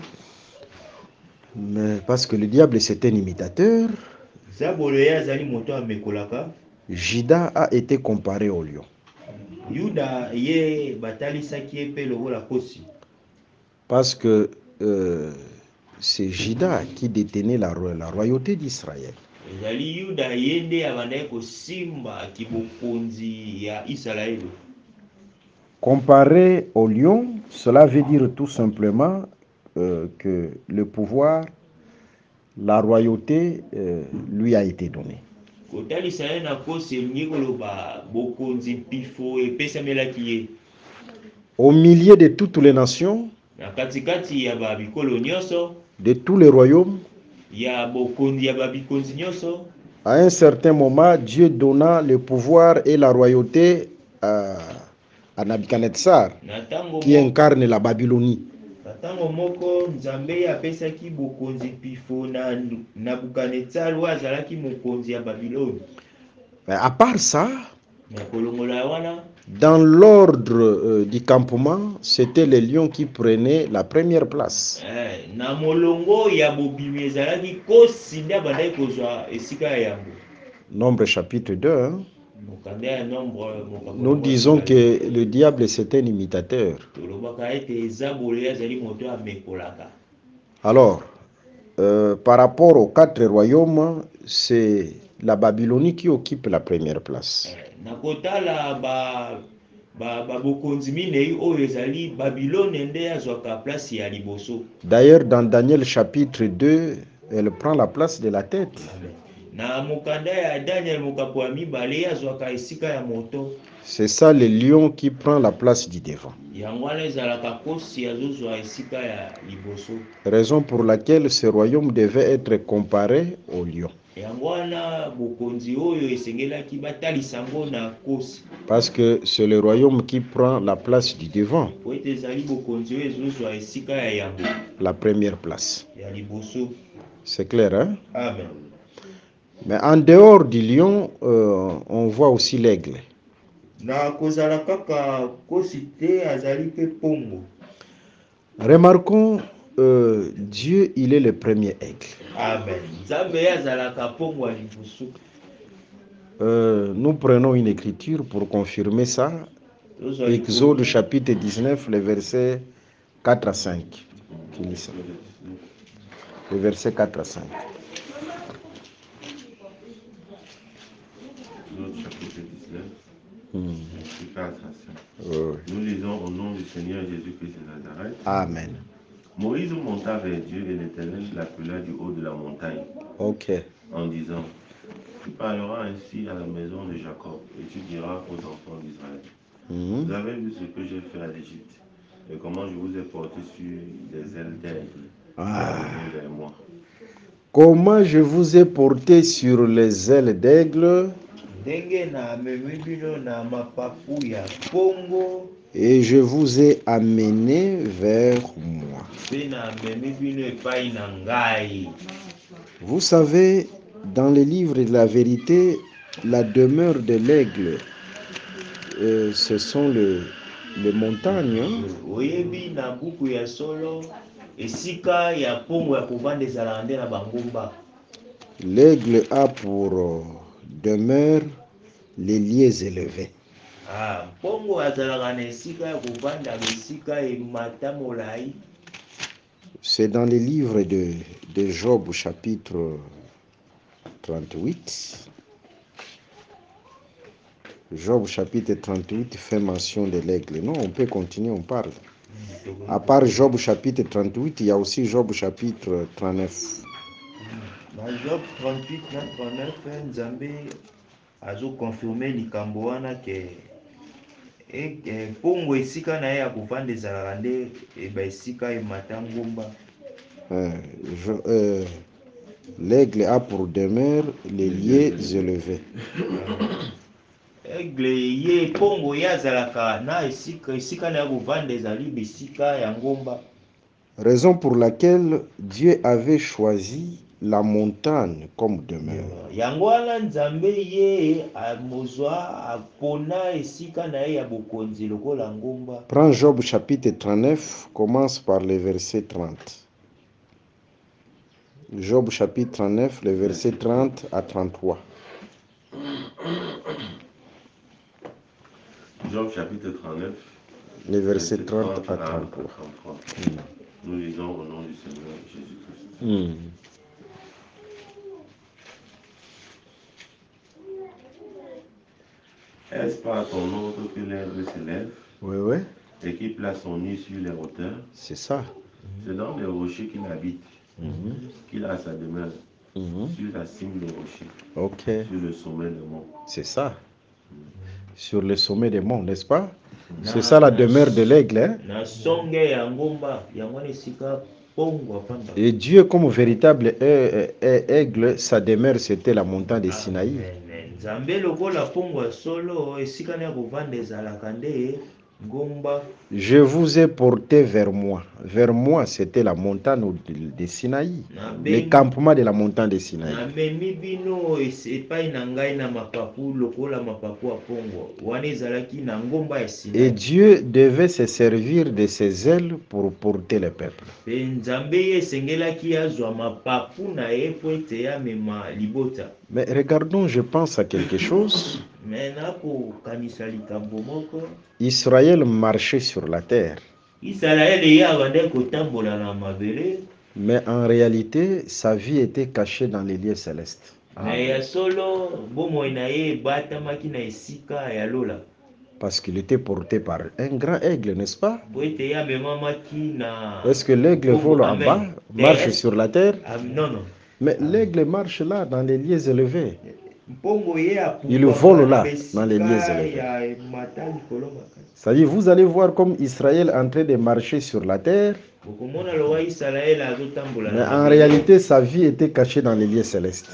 mais parce que le diable c'est un imitateur, Zabolo ya azali moto amekolaka. Judas a été comparé au lion. Yuda ye batalisaki ye pe lokola kosi. Parce que c'est Judas qui détenait la royauté d'Israël. Ezali Yuda ye nde abandaki kosimba kibokonzi ya Israeli. Comparé au lion, cela veut dire tout simplement que le pouvoir, la royauté lui a été donnée. Kotalisa ye na kosi elingi koloba bokonzi pifo epesamelaki ye. Au milieu de toutes les nations, Na katikati ya babikolo nyonso, de tous les royaumes, ya bokonzi ya babikonzi nyonso, à un certain moment, Dieu donna le pouvoir et la royauté à Nabuchodonosor, qui incarne la Babylonie. Tango moko Nzambe apesaki bokonzi pifo na Nabuchodonosor oyo azalaki mokonzi ya Babylone. Mais à part ça, Na kolongola wana, dans l'ordre du campement, c'était les lions qui prenaient la première place. Na molongo ya bobimi ezalaki kosi nde abandaki kozwa esika ya yango. Nombre chapitre 2. Hein? Mokanda ya nombre Nous disons que le diable c'est un imitateur. tolobaka ete ezabolo azali moto amekolaka. Alors, par rapport aux 4 royaumes, c'est la Babylonie qui occupe la première place. Nakotala bokonzi minei oyo ezali Babylone nde azwaka place ya liboso. D'ailleurs, dans Daniel chapitre 2, elle prend la place de la tête. Na mokanda ya Daniel mokapo ya mibale azwaka esika ya moto. C'est ça le lion qui prend la place du devant. Yango wana ezalaka kosi azozwa esika ya liboso. Raison pour laquelle ce royaume devait être comparé au lion. Yango wana bokonzi oyo esengelaki batalisa ngo na kosi. Parce que c'est le royaume qui prend la place du devant. Po ete ezali bokonzi oyo ezozwa esika ya yango. La première place. Ya liboso. C'est clair, hein? Amen. Mais en dehors du lion, on voit aussi l'aigle. Na kozala kaka kosi te azali pe pongo. Remarquons, Dieu, il est le premier aigle. Amen. Nzambe azalaka pongo ya liboso. Nous prenons une écriture pour confirmer ça. Exode chapitre 19, les versets 4 à 5. Les versets 4 à 5. Exode chapitre 19, Hmm. 4 à 5. Oui. Nous lisons au nom du Seigneur Jésus-Christ de Nazareth. Amen. Moïse monta vers Dieu et l'Éternel l'appela du haut de la montagne. Ok. En disant, tu parleras ainsi à la maison de Jacob et tu diras aux enfants d'Israël. Mhm. Vous avez vu ce que j'ai fait à l'Égypte et comment je vous ai porté sur des ailes d'aigle et revenu vers moi. Comment je vous ai porté sur les ailes d'aigle et je vous ai amené vers moi. Vous savez, dans les livres de la vérité, la demeure de l'aigle, ce sont les montagnes. L'aigle a pour demeure les lieux élevés. C'est dans les livres de Job chapitre 38. Job chapitre 38 fait mention de l'aigle. Non, on peut continuer, on parle. À part Job chapitre 38, il y a aussi Job chapitre 39. Dans Job 38 na 39 Nzambe azo confirmer likambo wana ke pongo esika na ye ya kovanda ezalaka nde esika emata ngomba. L'aigle a pour demeure les lieux élevés. Aigle ye pongo ye azalaka na esika na ya kovanda ezali besika ya ngomba. Raison pour laquelle Dieu avait choisi la montagne comme demeure. Yango wana Nzambe ye amozwa apona esika na ye ya bokonzi lokola ngomba. Prends Job chapitre 39, commence par le verset 30. Job chapitre 39, les versets 30 à 33. Job chapitre 39, les versets 30 à 33. Nous lisons au nom du Seigneur Jésus-Christ. Est-ce par ton ordre que l'aigle s'élève? Oui, oui. Et qui place son nid sur les hauteurs? C'est ça. C'est dans les rochers qu'il habite, qu'il a sa demeure, sur la cime des rochers, sur le sommet des monts. C'est ça. Sur le sommet des monts, n'est-ce pas? C'est ça la demeure de l'aigle. Hein? Et Dieu, comme véritable aigle, sa demeure, c'était la montagne de Sinaï. Je vous ai porté vers moi. Vers moi, c'était la montagne de Sinaï. Le campement de la montagne de Sinaï. Et Dieu devait se servir de ses ailes pour porter le peuple. Mais regardons, je pense à quelque chose. Israël marchait sur la terre. Mais en réalité, sa vie était cachée dans les lieux célestes. Parce qu'il était porté par un grand aigle, n'est-ce pas? Est-ce que l'aigle vole en bas, marche sur la terre? Non. Mais l'aigle marche là, dans les lieux élevés. Il vole là, dans les lieux élevés. C'est-à-dire, vous allez voir comme Israël est en train de marcher sur la terre. Mais en réalité, sa vie était cachée dans les lieux célestes.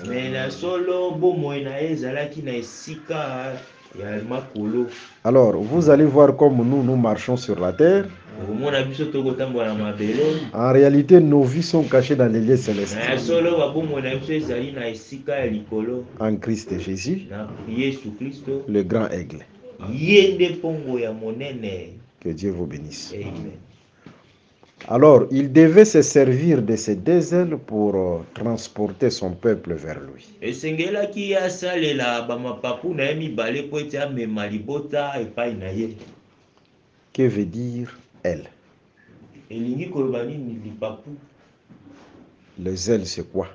Alors, vous allez voir comme nous marchons sur la terre. En réalité, nos vies sont cachées dans les lieux célestes. En Christ Jésus, le grand aigle. Que Dieu vous bénisse. Amen. Alors, il devait se servir de ces deux ailes pour transporter son peuple vers lui. esengelaki asalela bamapapu na ye mibale po ete amema libota epai na ye. Que veut dire aile? Elingi koloba nini lipapu? Les ailes, c'est quoi?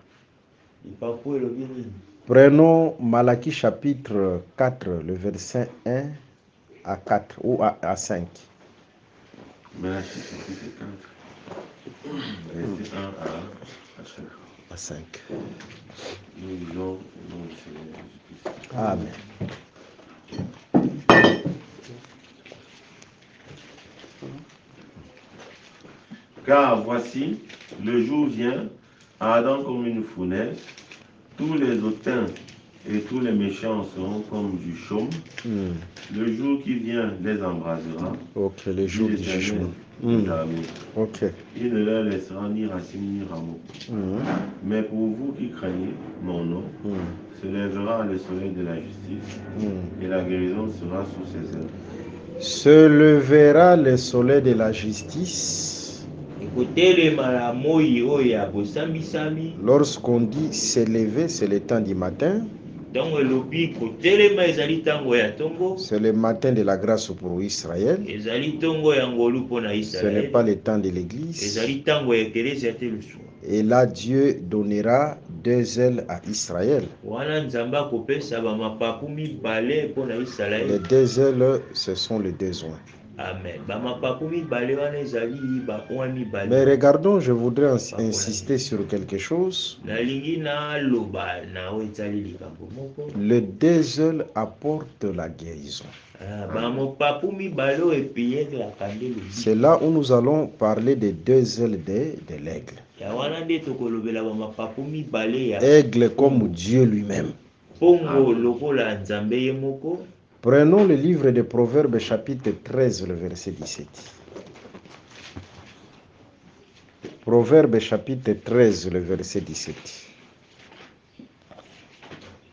Lipapu elobi nini? Prenons Malachie chapitre 4, le verset 1 à 4 ou à 5. Malachie chapitre 4, verset 1 à 5. Nous lisons au nom du Seigneur Jésus-Christ. Amen. Car voici, le jour vient, ardent comme une fournaise, tous les hautains et tous les méchants seront comme du chaume. Le jour qui vient les embrasera. Ok, le jour du jugement. Ok. Il ne leur laissera ni racine ni rameau. Mais pour vous qui craignez mon nom, se lèvera le soleil de la justice, et la guérison sera sous ses ailes. Se levera le soleil de la justice. Lorsqu'on dit s'élever, c'est le temps du matin. C'est le matin de la grâce pour Israël. Ce n'est pas le temps de l'église. Et là, Dieu donnera deux ailes à Israël. Les deux ailes, ce sont les deux oins. Amen. Mais regardons, je voudrais insister sur quelque chose. Les deux ailes apportent la guérison. C'est là où nous allons parler des deux ailes de l'aigle. Aigle comme Dieu lui-même. Prenons le livre de Proverbes chapitre 13, le verset 17. Proverbes chapitre 13, le verset 17.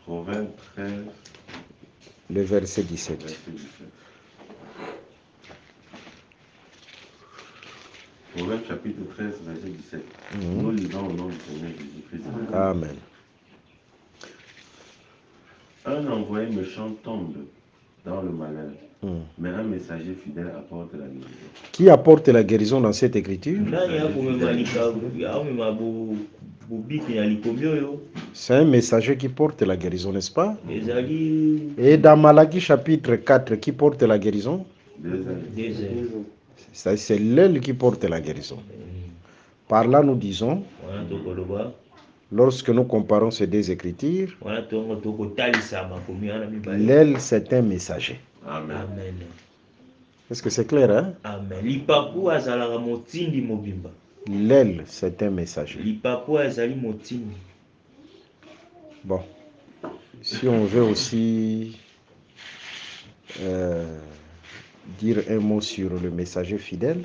Proverbes 13, le verset 17. Proverbes chapitre 13, verset 17. Nous lisons au nom du Seigneur Jésus-Christ. Amen. Un envoyé méchant tombe dans le malheur, mais un messager fidèle apporte la guérison. Qui apporte la guérison dans cette écriture? C'est un messager qui porte la guérison, n'est-ce pas? Et dans Malachie chapitre 4, qui porte la guérison? C'est l'aile qui porte la guérison. Par là, nous disons, lorsque nous comparons ces deux écritures, l'aile, c'est un messager. Amen. Est-ce que c'est clair, hein? L'aile, c'est un messager. Bon. Si on veut aussi dire un mot sur le messager fidèle,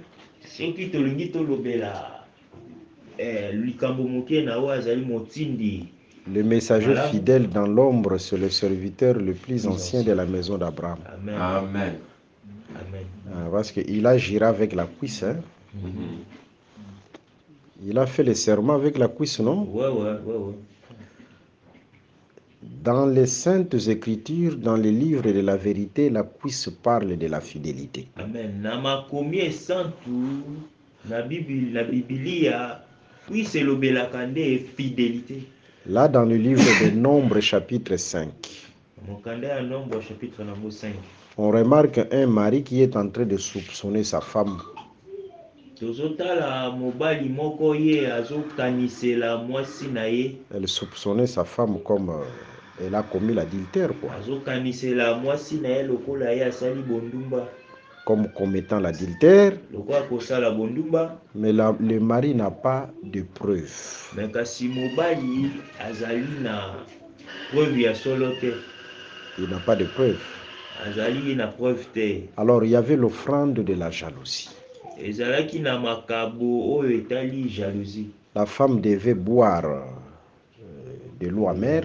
le messager fidèle dans l'ombre, c'est le serviteur le plus ancien de la maison d'Abraham. Amen. Parce qu'il agira avec la cuisse. Hein? Il a fait le serment avec la cuisse, non? Ouais. Dans les saintes écritures, dans les livres de la vérité, la cuisse parle de la fidélité. Amen. Là, dans le livre de Nombres, chapitre 5, on remarque un mari qui est en train de soupçonner sa femme. Elle soupçonnait sa femme comme elle a commis l'adultère, quoi. Comme commettant l'adultère, mais le mari n'a pas de preuve. Il n'a pas de preuve. Alors il y avait l'offrande de la jalousie. La femme devait boire de l'eau amère.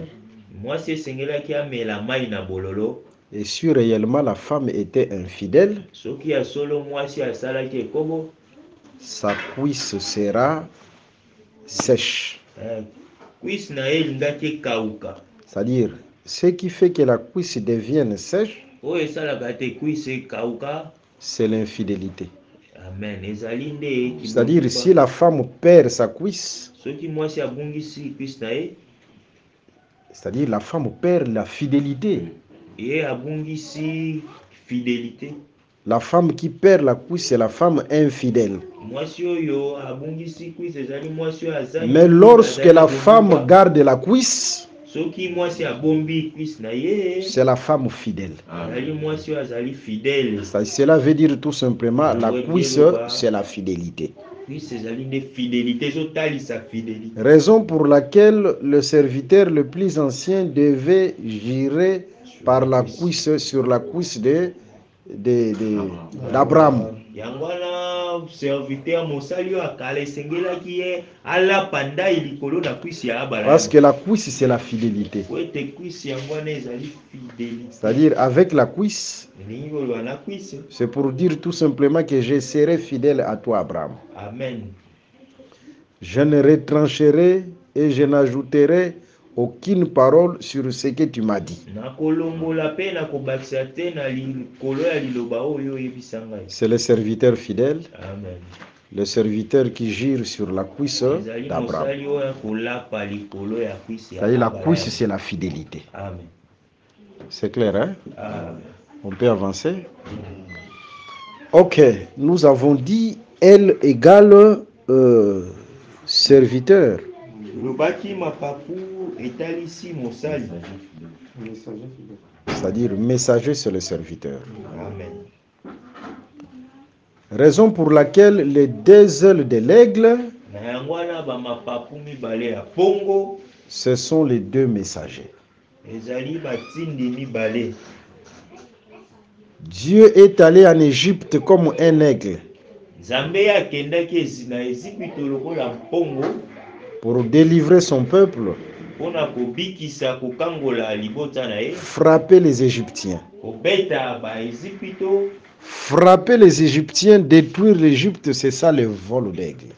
Et si réellement la femme était infidèle, sa cuisse sera sèche. Cuisse na ye elingaki ekauka. C'est-à-dire, ce qui fait que la cuisse devienne sèche, Oyo esalaka te cuisse ekauka. c'est l'infidélité. Amen. Ezali nde C'est-à-dire, si la femme perd sa cuisse, soki mwasi abungisi cuisse na ye, c'est-à-dire la femme perd la fidélité. ye abungisi fidélité. La femme qui perd la cuisse, c'est la femme infidèle. Mwasi oyo abungisi cuisse ezali mwasi oyo azali. Mais lorsque la femme garde la cuisse, soki mwasi abombi cuisse na ye, c'est la femme fidèle. azali mwasi oyo azali fidèle. Cela veut dire tout simplement, la cuisse, c'est la fidélité. Cuisse ezali nde fidélité, ezotalisa fidélité. Raison pour laquelle le serviteur le plus ancien devait jurer par la cuisse, sur la cuisse d'Abraham. Yango wana serviteur mosali oyo akala esengelaki ye alapa ndai likolo na cuisse ya Abraham. Parce que la cuisse, c'est la fidélité. Po ete cuisse yango wana ezali fidélité. C'est-à-dire, avec la cuisse, Elingi koloba na cuisse. c'est pour dire tout simplement que je serai fidèle à toi, Abraham. Amen. Je ne retrancherai et je n'ajouterai aucune parole sur ce que tu m'as dit. Nakolongola pe nakobakisa te na likolo ya liloba oyo oyebisa ngai. C'est le serviteur fidèle, Amen. le serviteur qui gire sur la cuisse Ezali d'Abraham. mosali oyo akolapa likolo ya cuisse ya C'est-à-dire, la Abraham. cuisse, c'est la fidélité. Amen. C'est clair, hein? Amen. On peut avancer? Ok, nous avons dit L égale serviteur. Lobaki mapapu etalisi mosali. C'est-à-dire, messager, c'est le serviteur. Amen. Raison pour laquelle les deux ailes de l'aigle, Na yango wana ba mapapu mibale ya pongo ce sont les deux messagers. ezali batindi mibale. Dieu est allé en Égypte comme un aigle Nzambe akendaki na Ezipito lokola mpongo pour délivrer son peuple, mpona kobikisa kokangola libota na ye, frapper les Égyptiens. kobeta ba Ezipito, Frapper les Égyptiens, détruire l'Égypte, c'est ça le vol d'aigle.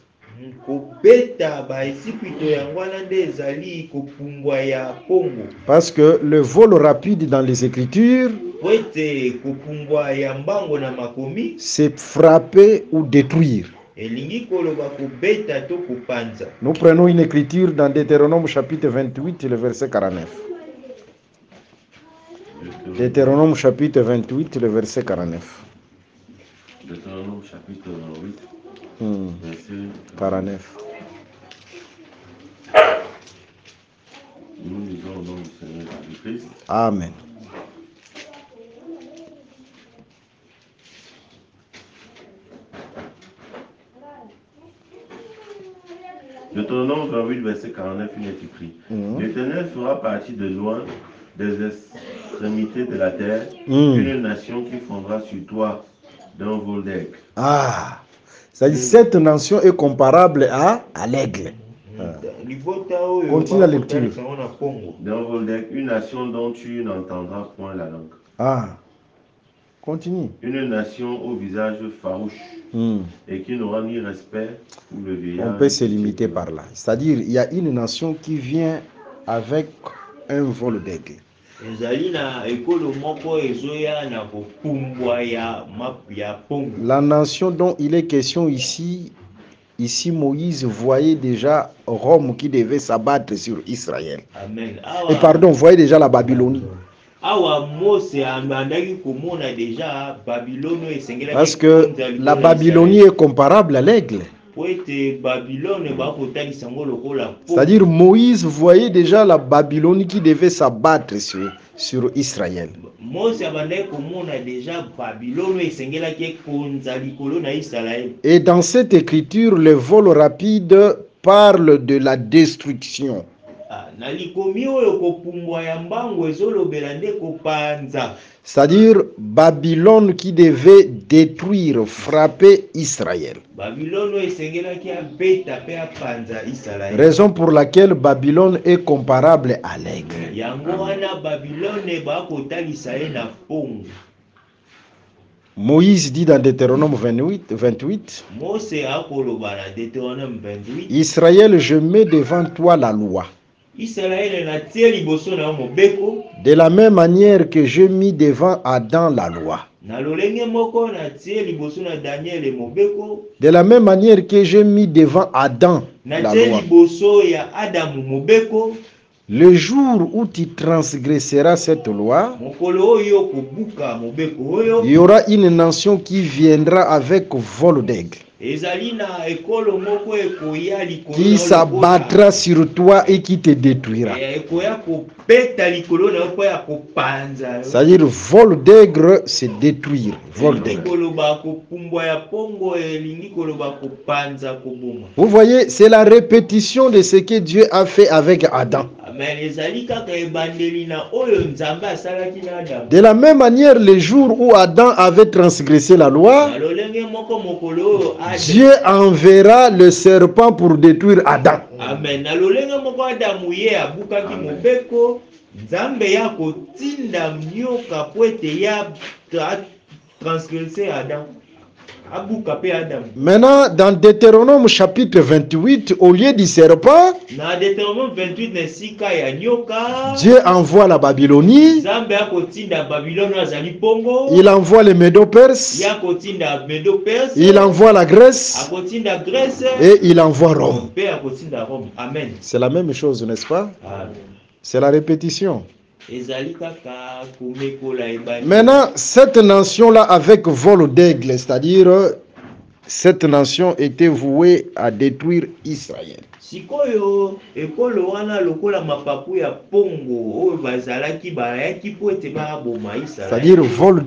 kobeta ba Ezipito yango wana nde ezali kopumbwa ya pongo. Parce que le vol rapide dans les Écritures, Po ete kopumbwa ya mbango na makomi c'est frapper ou détruire. elingi koloba kobeta to kopanza. Nous prenons une écriture dans Deutéronome chapitre 28, le verset 49. Deutéronome chapitre 28, le verset 49. Deutéronome chapitre 28, verset 49. Nous lisons au nom du Seigneur Jésus-Christ. Amen. Deutéronome 28, verset 49, il est écrit. L'Éternel fera partir de loin des extrémités de la terre une nation qui fondra sur toi d'un vol d'aigle. Ah, c'est-à-dire cette nation est comparable à l'aigle. Continue la lecture. D'un vol d'aigle, une nation dont tu n'entendras point la langue. Ah, continue. Une nation au visage farouche et qui n'aura ni respect pour le vieillard. On peut se limiter par là. C'est-à-dire, il y a une nation qui vient avec un vol d'aigle. La nation dont il est question ici, Moïse voyait déjà Rome qui devait s'abattre sur Israël. Amen. Et pardon, voyait déjà la Babylonie. Parce que la Babylonie est comparable à l'aigle. C'est-à-dire Moïse voyait déjà la Babylonie qui devait s'abattre sur Israël. Et dans cette écriture, le vol rapide parle de la destruction. C'est-à-dire Babylone qui devait détruire, frapper Israël. Raison pour laquelle Babylone est comparable à l'aigle. Moïse dit dans Deutéronome 28, Mose akoloba na Deutéronome 28. Israël, je mets devant toi la loi. Israël na tie liboso na mobeko. De la même manière que j'ai mis devant Adam la loi. Na lolenge moko na tie liboso na Daniel mobeko. De la même manière que j'ai mis devant Adam na la tie loi. liboso ya Adam mobeko. Le jour où tu transgresseras cette loi, Mokolo oyo kobuka mobeko oyo. il y aura une nation qui viendra avec vol d'aigle, Ezali na ekolo moko ekoya likolo qui s'abattra sur toi et qui te détruira. ekoya kopeta likolo na yo ya kopanza. C'est-à-dire, vol d'aigle, c'est détruire. Vol d'aigle. Koloba kopumbwa ya pongo elingi koloba kopanza koboma. Vous voyez, c'est la répétition de ce que Dieu a fait avec Adam. Amen. Ezali kaka ebandeli na oyo Nzambe asalaki na Adam. De la même manière, le jour où Adam avait transgressé la loi, Na lolenge moko mokolo oyo Dieu enverra le serpent pour détruire Adam. Amen. Na lolenge moko Adamu ye abukaki mobeko, Nzambe ya kotinda nyoka po ete ya transgresser Adam. Abuka pe Adam. Maintenant, dans Deutéronome chapitre 28, au lieu du serpent, Na Deutéronome 28 na sika ya nyoka, Dieu envoie la Babylonie, Nzambe ya kotinda Babylone azali pongo. il envoie les Médo-Perses, Ya kotinda Medo-Perse. il envoie la Grèce Akotinda Grèce. et il envoie Rome. Pe akotinda Rome. Amen. C'est la même chose, n'est-ce pas? Amen. C'est la répétition. Ezali kaka komekola ebani. Maintenant, cette nation-là avec vol d'aigle, c'est-à-dire cette nation était vouée à détruire Israël. Sikoyo ekolo wana lokola mapapu ya pongo oyo bazalaki bayaki po ete baboma Israël. C'est-à-dire vol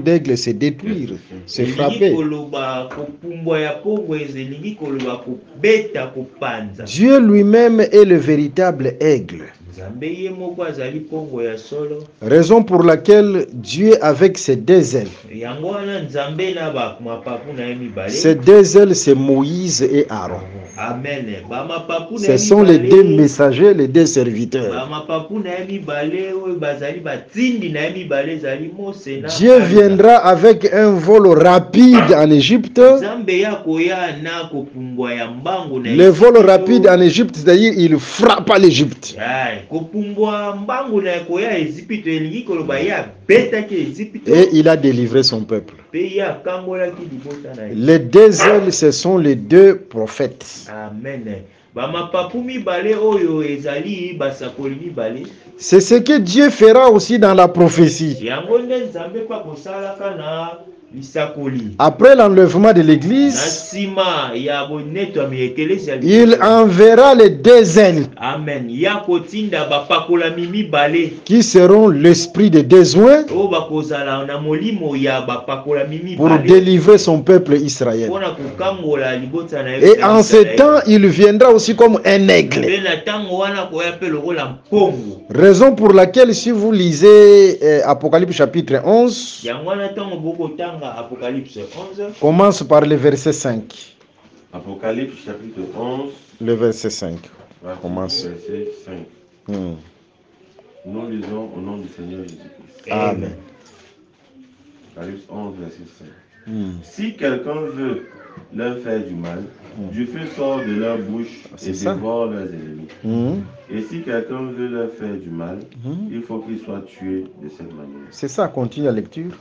d'aigle, c'est détruire, c'est frapper. Koloba kopumbwa ya pongo ezelingi koloba kobeta kopanza. Dieu lui-même est le véritable aigle. Nzambe ye moko azali pongo ya solo. Raison pour laquelle Dieu, avec ses deux ailes, Yango wana Nzambe na ba mapapu na ye mibale. ces deux ailes, c'est Moïse et Aaron. Amen. Ba mapapu na Ce ye sont les mibale. deux messagers, les deux serviteurs. Ba mapapu na ye mibale oyo bazali batindi na ye mibale ezali Mose na Dieu Aaron. viendra avec un vol rapide en Égypte. Nzambe ya koya na kopumbwa ya mbangu na Le vol Ejipito. rapide en Égypte, c'est-à-dire il frappe à l'Égypte. Ay, kopumbwa mbangu na koya Ejipito elingi koloba ya betaki Ejipito. Et il a délivré son peuple. Pe ya kambolaki libota na ye. Les deux ailes, ce sont les deux prophètes. Amen. Ba mapapu mibale oyo ezali basakoli mibale. C'est ce que Dieu fera aussi dans la prophétie. Yango nde Nzambe pa kosalaka na lisakoli. Après l'enlèvement de Na l'Église, nsima ya bonetwami ekelesi ya il liboso. enverra les deux ailes Amen. Ya kotinda bapakolami mibale qui seront l'esprit de désoin oyo bakozala na molimo ya bapakolami pour mibale délivrer son peuple Israël. mpona kokambola libota na ye Et ya en ce Israël. temps, il viendra aussi comme un aigle. Mpe na ntango wana koya mpe lokola mpongo. Raison pour laquelle, si vous lisez Apocalypse chapitre 11, Yango wana ntango bokotanga Apocalypse 11. commence par le verset 5. Apocalypse chapitre 11, Le verset 5. Commence. verset 5. Hmm. Nous lisons au nom du Seigneur Jésus-Christ. Amen. Apocalypse 11, verset 5. Hmm. Si quelqu'un veut leur faire du mal, du feu sort de leur bouche C'est et ça. dévore leurs ennemis. Hmm. Et si quelqu'un veut leur faire du mal, Mhm. il faut qu'il soit tué de cette manière. C'est ça, continue la lecture.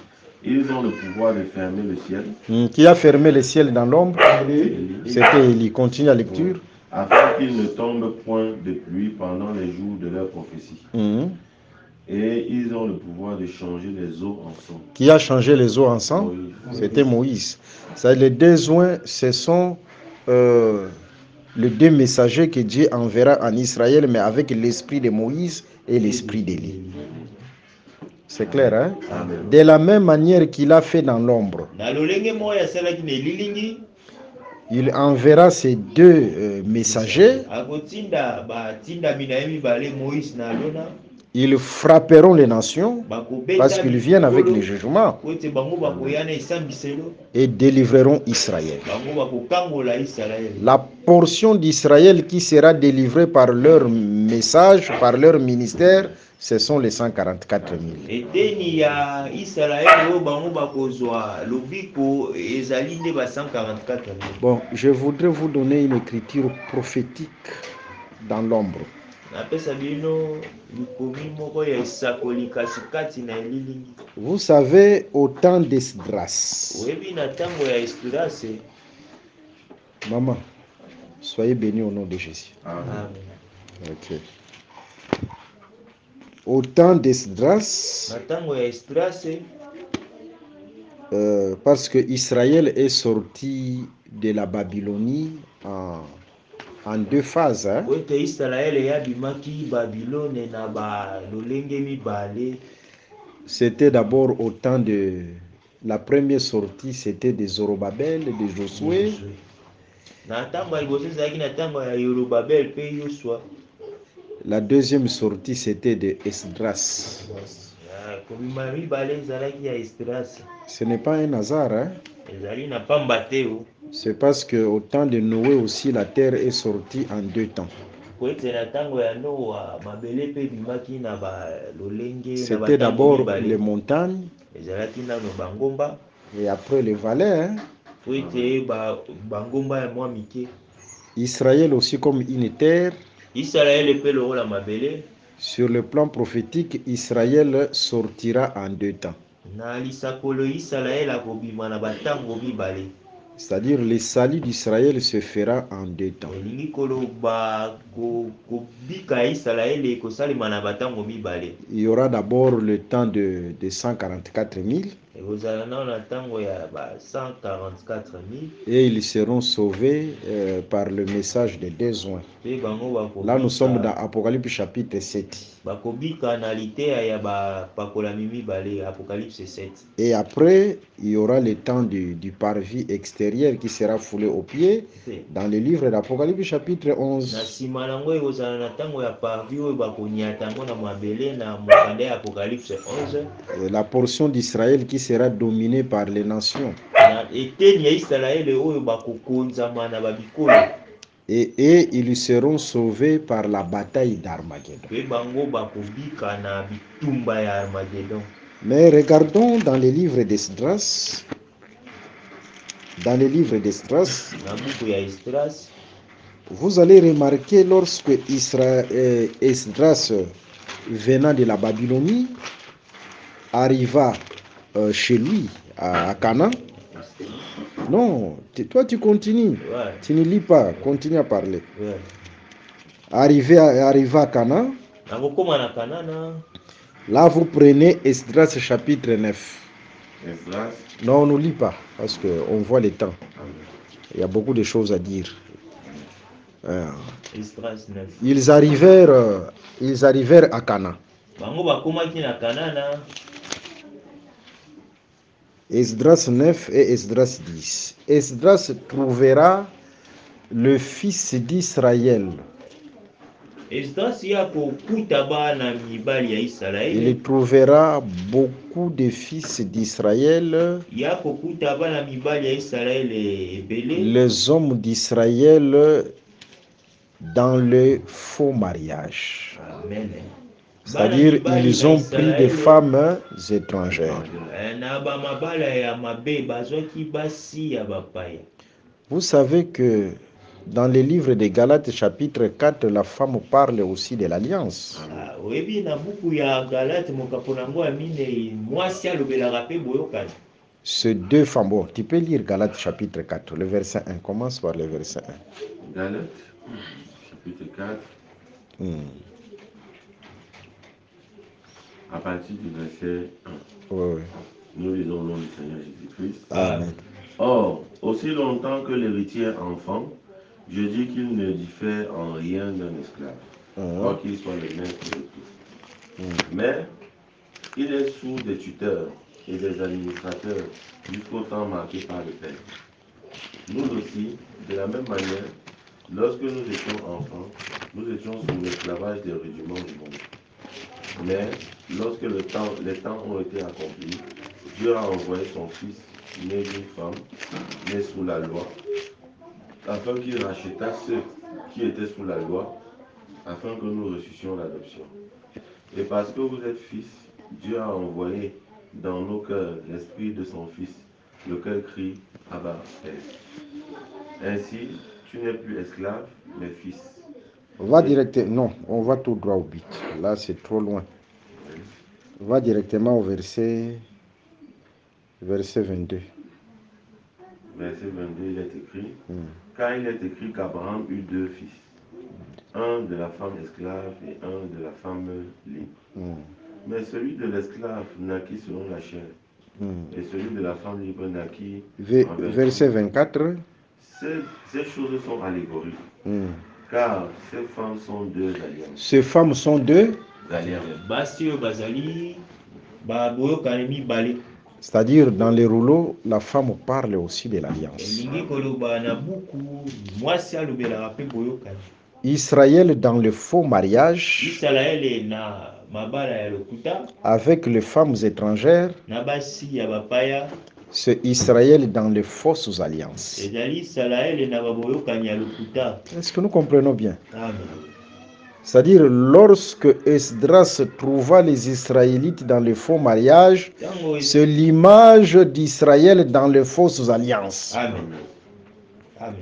Ils ont le pouvoir de fermer le ciel, Hmm. Qui a fermé le ciel dans l'ombre? Élie, C'était Élie. Continue la lecture. afin qu'il ne tombe point de pluie pendant les jours de leur prophétie. Hmm. Et ils ont le pouvoir de changer les eaux en sang. Qui a changé les eaux en sang? Moïse. C'était Moïse. Ça, les deux joints, ce sont les deux messagers que Dieu enverra en Israël, mais avec l'esprit de Moïse et l'esprit d'Élie. C'est clair, hein? Amen. De la même manière qu'il a fait dans l'ombre, Na lolenge moko asalaki na elilingi il enverra ces deux messagers. akotinda batindami na ye mibale Moïse na Arona. Ils frapperont les nations Bakobeta parce qu'ils viennent avec mikolo, les jugements po ete bango bakoya na esambiselo, et délivreront Israël. bango bakokangola Israël. La portion d'Israël qui sera délivrée par leur message, par leur ministère, Ce sont les 144 000. eteni ya Israël oyo bango bakozwa lobiko ezali nde ba 144 000. Bon, je voudrais vous donner une écriture prophétique dans l'ombre. napesa bino likomi moko ya esakoli katikati na elilingi. Vous savez, au temps d'Esdras, oyebi na ntango ya Esdras. maman, soyez bénis au nom de Jésus. Amen. Ok. Au temps d'Esdras, na ntango ya Esdras, parce que Israël est sorti de la Babylonie en deux phases. Hein? oyo ete Israele yabimaki Babylone na balolenge mibale. C'était d'abord au temps de la première sortie, c'était de Zorobabel, de Josué. na ntango ya liboso ezalaki na ntango ya Yorobabel mpe Yosua. La deuxième sortie, c'était de Esdras. kobima mibale ezalaki ya Esdras. Ce n'est pas un hasard. Hein? ezali na pamba te o. C'est parce qu'au temps de Noé aussi, la terre est sortie en deux temps. po ete na ntango ya Noa mabele mpe ebimaki na balolenge. C'était d'abord les montagnes. ezalaki nano bangomba. Et après les vallées. Hein? po ete bangomba ya mwa mike. Israël aussi comme une terre. Israël mpe lokola mabele. Sur le plan prophétique, Israël sortira en deux temps. na lisakolo Israël akobima na batango mibale. C'est-à-dire le salut d'Israël se fera en deux temps. elingi koloba kobika Israël ekosalema na batango mibale. Il y aura d'abord le temps de 144 000. ekozala nao na ntango ya ba 144 000. Et ils seront sauvés par le message de désoin. mpe bango bakobika. Là, nous sommes dans Apocalypse chapitre 7. bakobika na liteya ya bapakolami mibale, Apocalypse 7. Et après, il y aura le temps du parvis extérieur qui sera foulé aux pieds dans le livre d'Apocalypse chapitre 11. na nsima nango ekozala na ntango ya parvi oyo bakoniata yango na mabele na mokanda ya Apocalypse 11. La portion d'Israël qui sera dominée par les nations. na eteni ya Israele oyo bakokonzama na babikolo. Et ils seront sauvés par la bataille d'Armageddon. mpe bango bakobika na bitumba ya Armageddon. Mais regardons dans les livres d'Esdras. Dans les livres d'Esdras, na buku ya Esdras, vous allez remarquer lorsque Esdras, venant de la Babylonie, arriva chez lui à Canaan. Non, toi tu continues. ouais, Tu ne lis pas, continue à parler. ouais. Arriva à Canaan. nakokoma na Kanana. Là, vous prenez Esdras chapitre 9. Esdras. Non, on ne lit pas, parce qu'on voit le temps. Il y a beaucoup de choses à dire. Esdras 9. Ils arrivèrent à Canaan. bango bakomaki na Kanana. Esdras 9 et Esdras 10. Esdras trouvera le fils d'Israël. Esdras ya kokuta bana mibali ya Israele. Il trouvera beaucoup de fils d'Israël. ya kokuta bana mibali ya Israele ebele. Les hommes d'Israël dans le faux mariage. Amen. C'est-à-dire, ils ont pris des femmes étrangères. na ba mabala ya mabe bazwaki basi ya bapaya. Vous savez que dans les livres de Galates chapitre 4, la femme parle aussi de l'alliance. oyebi na buku ya Galate mokapo nango ya minei mwasi alobelaka mpe boyokani. Ces deux femmes, bon, tu peux lire Galates chapitre 4, le verset 1. Commence par le verset 1. Galates, chapitre 4, à partir du verset 1. Oui. Nous lisons au nom du Seigneur Jésus-Christ. Amen. Or, aussi longtemps que l'héritier est enfant, je dis qu'il ne diffère en rien d'un esclave, quoi qu'il soit le maître de tous. Mais il est sous des tuteurs et des administrateurs jusqu'au temps marqué par le Père. Nous aussi, de la même manière, lorsque nous étions enfants, nous étions sous l'esclavage des rudiments du monde. Mais lorsque les temps ont été accomplis, Dieu a envoyé son Fils, né d'une femme, né sous la loi, afin qu'il racheta ceux qui étaient sous la loi, afin que nous reçussions l'adoption. Et parce que vous êtes fils, Dieu a envoyé dans nos cœurs l'esprit de son Fils, lequel crie Abba, Père. Ainsi, tu n'es plus esclave, mais fils. On va directement, non, on va tout droit au but. Là, c'est trop loin. On va directement au verset 22. Verset 22, il est écrit, car il est écrit qu'Abraham eut 2 fils, un de la femme esclave et un de la femme libre. Mais celui de l'esclave naquit selon la chair, et celui de la femme libre naquit en vertu. Verset 24. Ces choses sont allégoriques, car ces femmes sont 2 alliances. Ces femmes sont 2 alliances. C'est-à-dire, dans les rouleaux, la femme parle aussi de l'alliance. Israël dans le faux mariage avec les femmes étrangères, c'est Israël dans les fausses alliances. Est-ce que nous comprenons bien? C'est-à-dire, lorsque Esdras trouva les Israélites dans les faux mariages, c'est l'image d'Israël dans les fausses alliances. Amen. Amen.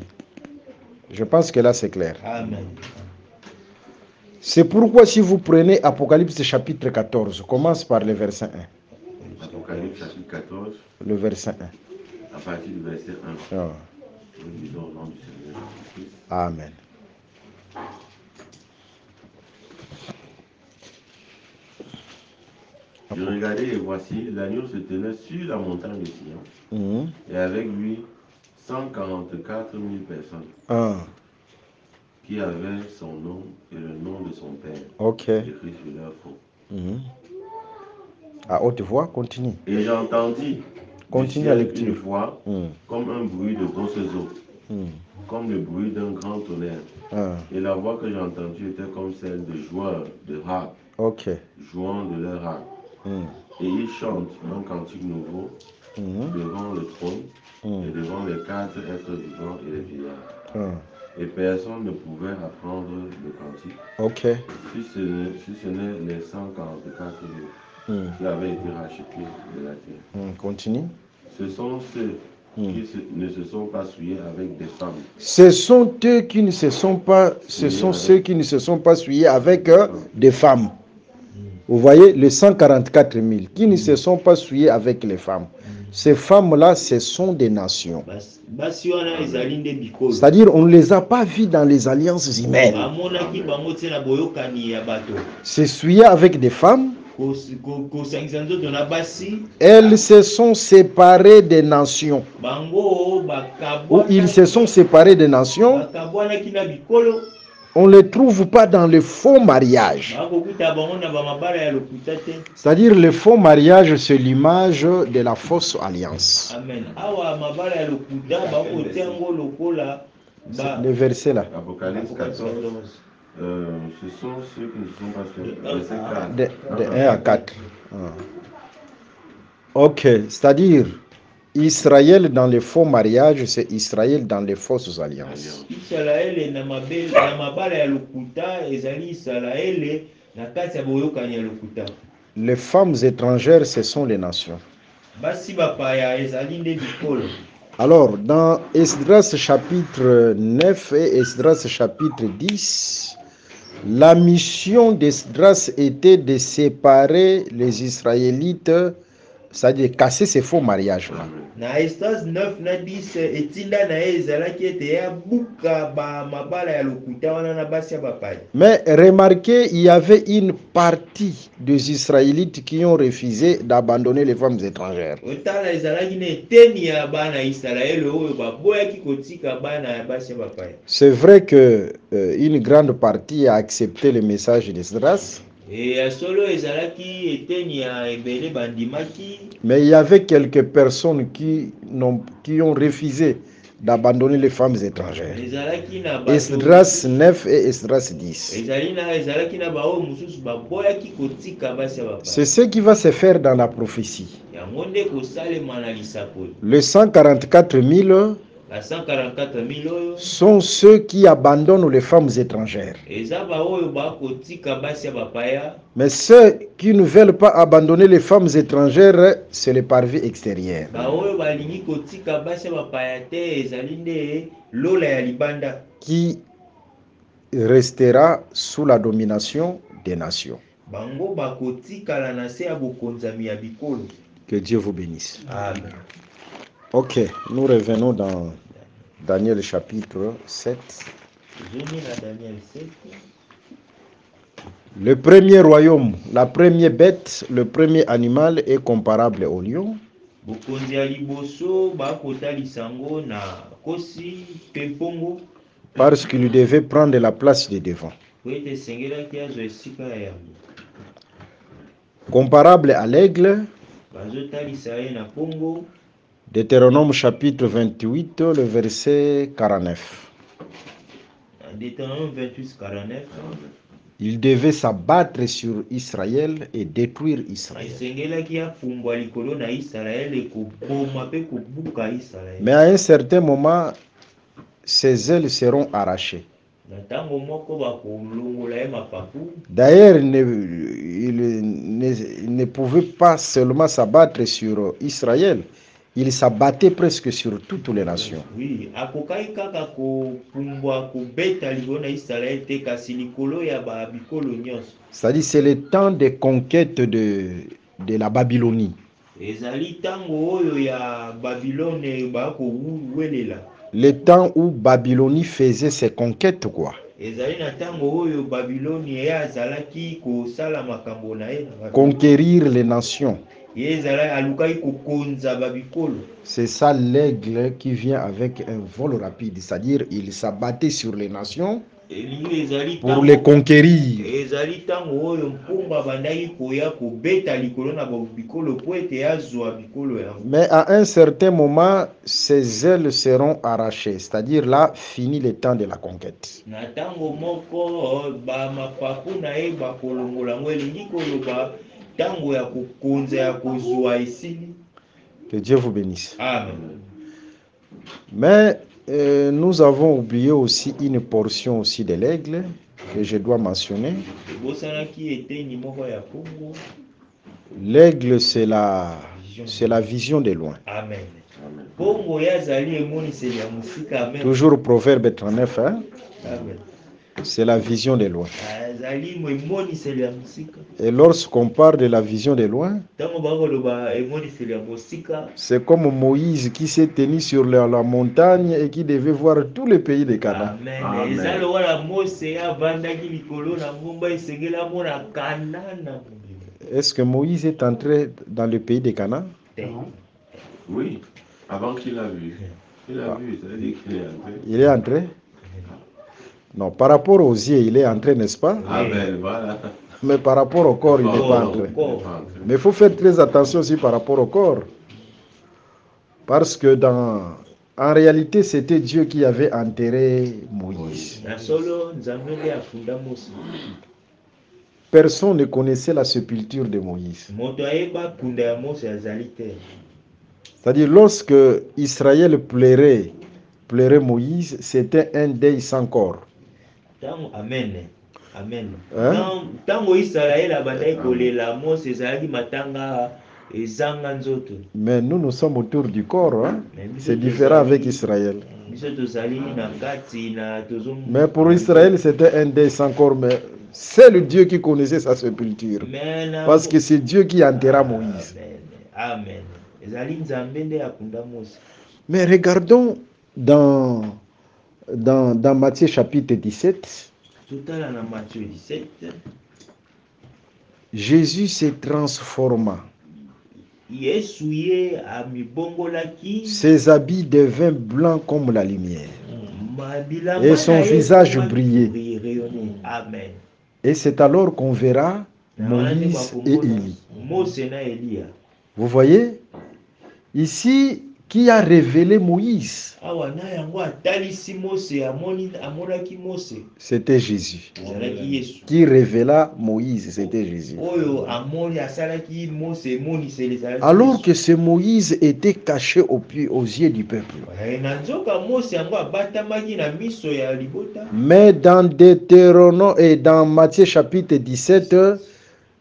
Je pense que là, c'est clair. Amen. C'est pourquoi si vous prenez Apocalypse chapitre 14, commence par le verset 1. Apocalypse chapitre 14, le verset 1. À partir du verset 1. Ah. Nous disons au nom du Seigneur Jésus-Christ. Amen. Je regardais et voici, l'agneau se tenait sur la montagne de Sion, et avec lui 144 000 personnes qui avaient son nom et le nom de son Père écrit sur leur front. À haute voix, continue. Et j'entendis continue la lecture. Une voix comme un bruit de grosses eaux, comme le bruit d'un grand tonnerre. Et la voix que j'ai entendue était comme celle de joueurs de harpe, jouant de leur harpe. Et ils chantent un cantique nouveau devant le trône et devant les 4 êtres vivants et les vieillards. Et personne ne pouvait apprendre le cantique si ce n'est les 144 qui avaient été rachetés de la terre. Continue. Ce sont ceux qui ne se sont pas souillés avec des femmes. Ce sont eux qui ne se sont pas, ceux qui ne se sont pas souillés avec des femmes. Vous voyez, les 144 000 qui ne se sont pas souillés avec les femmes. Ces femmes-là, ce sont des nations. C'est-à-dire, on ne les a pas vues dans les alliances humaines. Se souiller avec des femmes. Elles se sont séparées des nations. Ou ils se sont séparés des nations. On ne les trouve pas dans le faux mariage. C'est-à-dire le faux mariage, c'est l'image de la fausse alliance. Amen. Le verset là. Apocalypse 14. Ce sont ceux qui ne sont pas sur verset 4. De 1 à 4. Ok, c'est-à-dire Israël dans les faux mariages, c'est Israël dans les fausses alliances. Les femmes étrangères, ce sont les nations. Alors, dans Esdras chapitre 9 et Esdras chapitre 10, la mission d'Esdras était de séparer les Israélites, c'est-à-dire casser ces faux mariages-là. Mais remarquez, il y avait une partie des Israélites qui ont refusé d'abandonner les femmes étrangères. C'est vrai que une grande partie a accepté le message d'Esdras. Mais il y avait quelques personnes qui ont refusé d'abandonner les femmes étrangères. Esdras 9 et Esdras 10. C'est ce qui va se faire dans la prophétie. Les 144 000 ba 144 000 oyo sont ceux qui abandonnent les femmes étrangères. eza ba oyo bakotika basi ya bapaya. Mais ceux qui ne veulent pas abandonner les femmes étrangères, c'est le parvis extérieur. Ba oyo balingi kotika basi ya bapaya te ezali nde lola ya libanda Qui restera sous la domination des nations. bango bakotikala na se ya bokonzami ya bikolo. Que Dieu vous bénisse. Amen. Ok, nous revenons dans Daniel chapitre 7. Zoni na Daniel 7. Le premier royaume, la première bête, le premier animal est comparable au lion. Bokonzi ya liboso bakotalisa yango na kosi mpe mpongo Parce qu'il devait prendre la place de devant. po ete esengelaki azwa esika ya yango. Comparable à l'aigle, Bazotalisa ye na mpongo. Deutéronome chapitre 28, le verset 49. Deutéronome 28:49. Il devait s'abattre sur Israël et détruire Israël. Esengelaki apumbwa likolo na Israele ekoboma mpe kobuka Israele. Mais à un certain moment, ses ailes seront arrachées. Na ntango moko bakolongola ye mapapu. D'ailleurs, il ne pouvait pas seulement s'abattre sur Israël, il s'abattait presque sur toutes les nations. Oui, akokaki kaka kopumbwa kobeta likolo na Israele te kasi likolo ya babikolo nyonso. C'est-à-dire c'est le temps de conquête de la Babylonie. Ezali ntango oyo ya Babilone bakowelela. Le temps où Babylonie faisait ses conquêtes, quoi. Ezali na ntango oyo Babilone ye azalaki kosala makambo na ye na Conquérir les nations. ye ezalaki alukaki kokonza babikolo. C'est ça l'aigle qui vient avec un vol rapide. C'est-à-dire il s'abattait sur les nations Elingi ezali pour les conquérir. ezali ntango oyo mpomba bandaki koya kobeta likolo na babikolo po ete azwa bikolo yango. Mais à un certain moment, ses ailes seront arrachées. C'est-à-dire là, fini le temps de la conquête. Na ntango moko bamapapu na ye bakolongola yango elingi koloba ntango ya kokonza ya kozwa esili. Que Dieu vous bénisse. Amen. Mais nous avons oublié aussi une portion aussi de l'aigle que je dois mentionner. Bosanaki eteni moko ya pongo. L'aigle, c'est la vision de loin. Amen. Pongo yazali emoniseli ya musika. Amen. Toujours Proverbe 39, hein? Amen. C'est la vision de loin. Azali emoniseli ya musika. Et lorsqu'on parle de la vision de loin, Tango bakoloba emoniseli ya musika. c'est comme Moïse qui s'est tenu sur la montagne et qui devait voir tous les pays de Canaan. Amen. Ezali wala Mose avandaki likolo na ngomba esengela mona Kanana. Est-ce que Moïse est entré dans le pays de Canaan? Oui, avant qu'il a vu. Il a vu, ça veut dire qu'il est entré. Il est entré? Non, par rapport aux yeux, il est entré, n'est-ce pas? Amen, voilà. Mais par rapport au corps, il n'est pas entré. Mais il faut faire très attention aussi par rapport au corps. Parce que en réalité, c'était Dieu qui avait enterré Moïse. Personne ne connaissait la sépulture de Moïse. C'est-à-dire, lorsque Israël pleurait Moïse, c'était un deuil sans corps. Amen. Amen. Hein? Tango Israël abandai kolela Mose ezalaki matanga ezanga nzoto. Mais nous sommes autour du corps. Hein? C'est différent avec Israël. Mais pour Israël, c'était un deuil sans corps. Mais c'est le Dieu qui connaissait sa sépulture. Parce que c'est Dieu qui enterra Moïse. Amen. Mais regardons dans Matthieu chapitre 17. Jésus se transforma. Ses habits devinrent blancs comme la lumière. Et son visage brillait. Et c'est alors qu'on verra Moïse et Élie. Vous voyez? Ici, qui a révélé Moïse. awa na yango atalisi Mose amonaki Mose C'était Jésus. ezalaki Yesu Qui révéla Moïse, c'était Jésus. oyo amoni asalaki Mose emoniseli ezalaki Alors Yesu. que ce Moïse était caché aux yeux du peuple. Na nzoka Mose yango abatamaki na miso ya libota. Mais dans Deutéronome et dans Matthieu chapitre 17,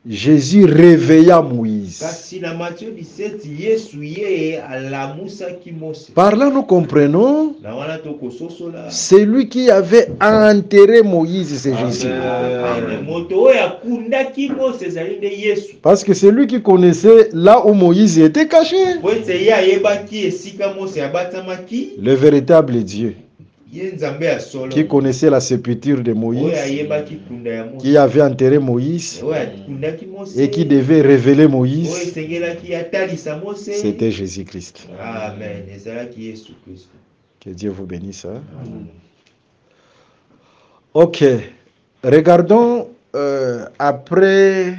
Jésus réveilla Moïse. Kasi na Matthieu 17 Yesu ye alamusaki Mose. Par là, nous comprenons, Na wana tokososola celui qui avait enterré Moïse, c'est Jésus. moto oyo akundaki Mose ezali nde Yesu. Parce que c'est lui qui connaissait là où Moïse était caché. Po ete ye ayebaki esika Mose abatamaki Le véritable Dieu ye Nzambe ya solo qui connaissait la sépulture de oyo Moïse, ayebaki kunda ya Mose qui avait enterré Moïse oyo akundaki Mose et qui devait révéler oyo Moïse, esengelaki atalisa Mose. c'était Jésus-Christ. Amen ezalaki Yesu Kristo. Que Dieu vous bénisse. Hein? Ok. Regardons après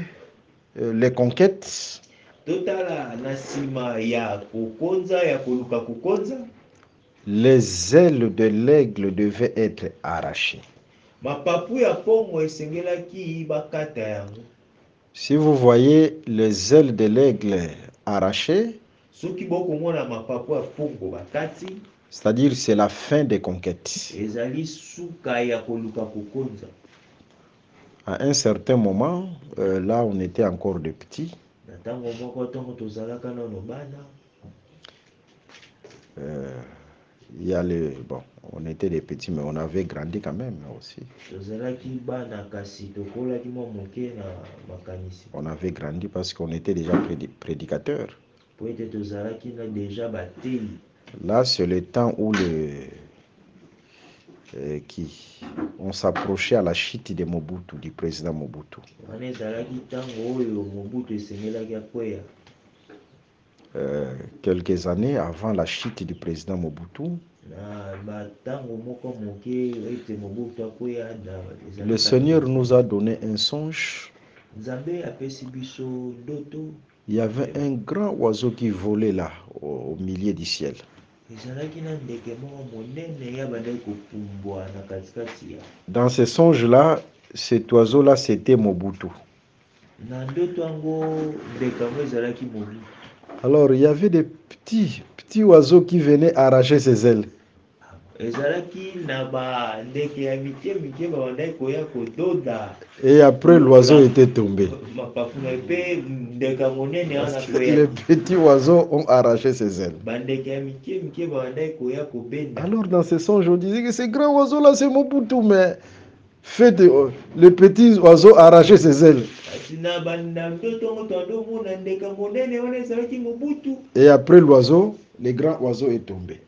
les conquêtes. Totala na nsima ya kokonza ya koluka kokonza Les ailes de l'aigle devaient être arrachées. mapapu ya pongo esengelaki bakata yango. Si vous voyez les ailes de l'aigle arrachées, Soki bokomona mapapu ya pongo bakati c'est-à-dire c'est la fin des conquêtes. ezali suka ya koluka kokonza. À un certain moment, là on était encore de petits, Na ntango moko ntongo tozalaka nano bana il y a bon, on était des petits, mais on avait grandi quand même aussi. tozalaki bana kasi tokolaki mwa moke na makanisi On avait grandi parce qu'on était déjà prédicateurs. po ete tozalaki na deja bateli. Là, c'est le temps où on s'approchait à la chute de Mobutu, du président Mobutu. Wana ezalaki ntango oyo Mobutu esengelaki akwea. Quelques années avant la chute du président Mobutu, Na batango moko moke ete Mobutu akwea na le Seigneur nous a donné un songe. Nzambe apesi biso ndoto. Il y avait un grand oiseau qui volait là, au milieu du ciel. Ezalaki na ndeke moko monene ya bandaki kopumbwa na katikati ya. Dans ce songe-là, cet oiseau-là, c'était Mobutu. Na ndoto yango ndeke yango ezalaki Mobutu. Alors, il y avait des petits oiseaux qui venaient arracher ses ailes. Ezalaki na ba ndeke ya mike mike bandaki koya kododa. Et après, l'oiseau était tombé. Mapapu na pe ndeke monene wana Parce que koya. les petits oiseaux ont arraché ses ailes. Bandeke ya mike mike bandaki koya kobenda. Alors, dans ce songe, on disait que ce grand oiseau-là, c'est Mobutu, mais le petit oiseau arraché ses ailes. Et après l'oiseau, le grand oiseau est tombé.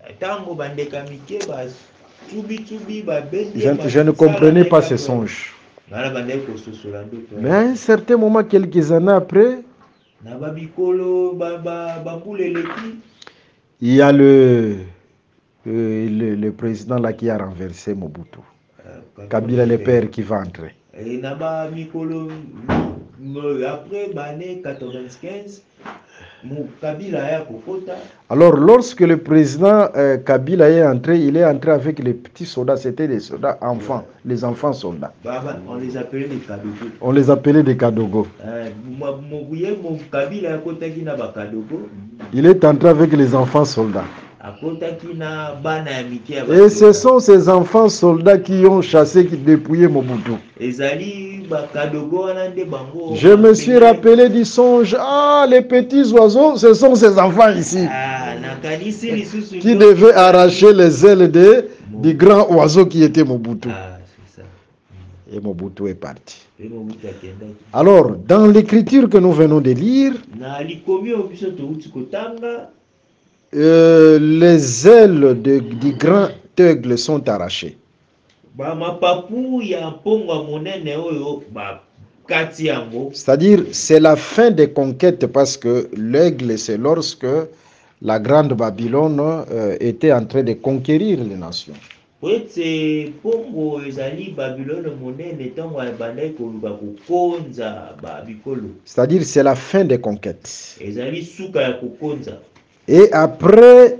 Je ne comprenais pas ce songe. Mais à un certain moment, quelques années après, il y a le président là qui a renversé Mobutu. Kabila le père qui va entrer. Alors lorsque le président Kabila est entré, il est entré avec les petits soldats, c'était des soldats enfants, les enfants soldats. On les appelait des Kadogo. On les appelait des Kadogo. Il est entré avec les enfants soldats. Et ce sont ces enfants soldats qui ont chassé, qui dépouillé Mobutu. Je me suis rappelé du songe. Ah, les petits oiseaux, ce sont ces enfants ici. Qui devaient arracher les ailes du grand oiseau qui était Mobutu. Et Mobutu est parti. Alors, dans l'écriture que nous venons de lire, les ailes du grand aigle sont arrachées. C'est-à-dire, c'est la fin des conquêtes parce que l'aigle, c'est lorsque la grande Babylone était en train de conquérir les nations. C'est-à-dire, c'est la fin des conquêtes. Et après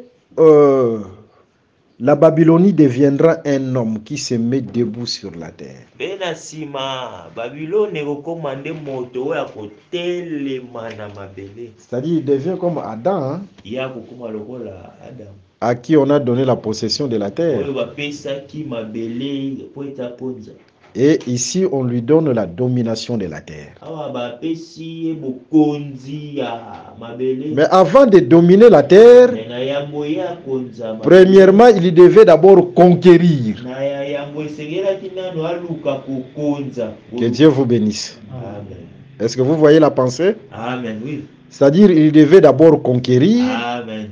la Babylonie deviendra un homme qui se met debout sur la terre. Bena sima Babylone ekokoma nde moto oyo akotelema na mabele. C'est-à-dire, il devient comme Adam, hein, Ye akokoma lokola Adam. à qui on a donné la possession de la terre. Oyo bapesaki mabele po eta ponza. Et ici, on lui donne la domination de la terre. Awa bapesi ye bokonzi ya mabele. Mais avant de dominer la terre, Na yambo ye akonza mabele. premièrement, il devait d'abord conquérir. Na yambo esengelaki nano aluka kokonza. Que Dieu vous bénisse. Amen. Est-ce que vous voyez la pensée? Amen, oui. C'est-à-dire, il devait d'abord conquérir, Amen.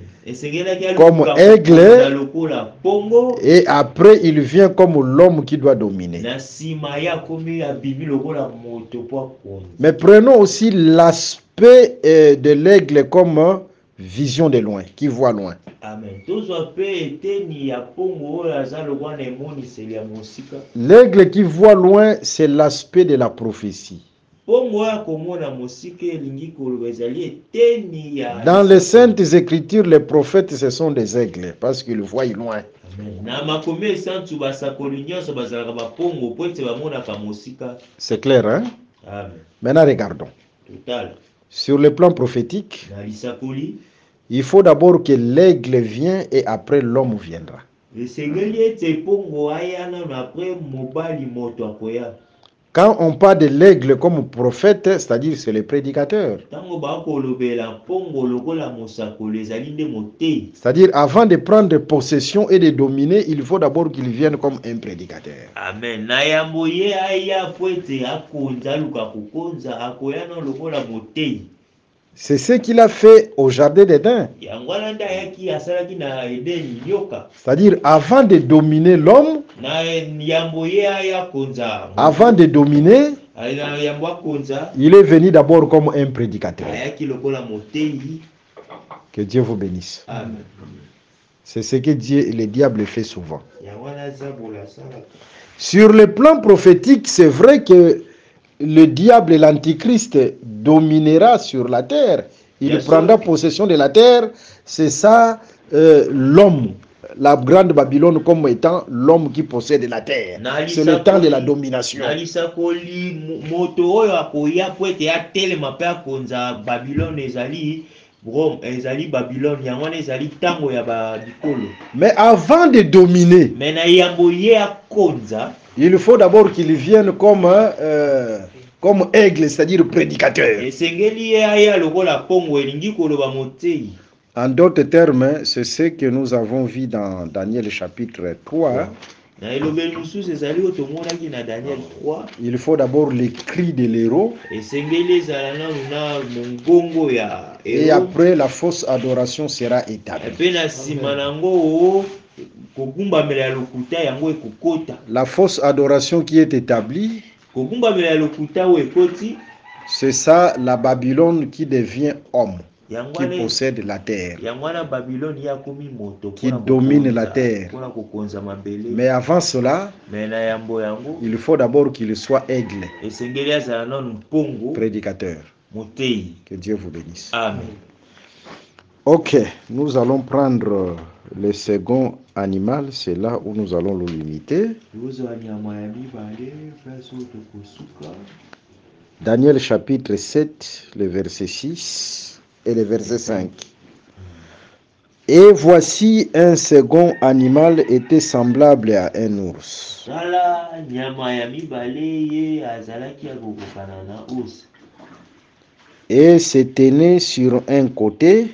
comme aigle, et après, il vient comme l'homme qui doit dominer. Mais prenons aussi l'aspect de l'aigle comme vision de loin, qui voit loin. Amen. L'aigle qui voit loin, c'est l'aspect de la prophétie. Dans les Saintes Écritures, les prophètes, ce sont des aigles, parce qu'ils voient loin. C'est clair, hein? Amen. Maintenant, regardons. Total. Sur le plan prophétique, il faut d'abord que l'aigle vienne et après l'homme viendra. Quand on parle de l'aigle comme prophète, c'est-à-dire c'est le prédicateur. C'est-à-dire avant de prendre possession et de dominer, il faut d'abord qu'il vienne comme un prédicateur. Amen. C'est ce qu'il a fait au jardin d'Éden. C'est-à-dire avant de dominer l'homme, avant de dominer, il est venu d'abord comme un prédicateur. Que Dieu vous bénisse. Amen. C'est ce que le diable fait souvent. Sur le plan prophétique, c'est vrai que le diable et l'antichrist dominera sur la terre. Il prendra possession de la terre. C'est ça l'homme. La grande Babylone comme étant l'homme qui possède la terre. C'est le temps de la domination. Mais avant de dominer, il faut d'abord qu'il vienne comme aigle, c'est-à-dire prédicateur. En d'autres termes, c'est ce que nous avons vu dans Daniel chapitre 3. Il faut d'abord les cris de l'héros. Et après, la fausse adoration sera établie. La fausse adoration qui est établie, c'est ça la Babylone qui devient homme, qui possède la terre, qui domine la terre. Mais avant cela, il faut d'abord qu'il soit aigle, prédicateur. Que Dieu vous bénisse. Amen. Ok, nous allons prendre le second animal, c'est là où nous allons le limiter. Daniel chapitre 7, le verset 6 et le verset 5. Et voici un second animal était semblable à un ours. Et se tenait sur un côté.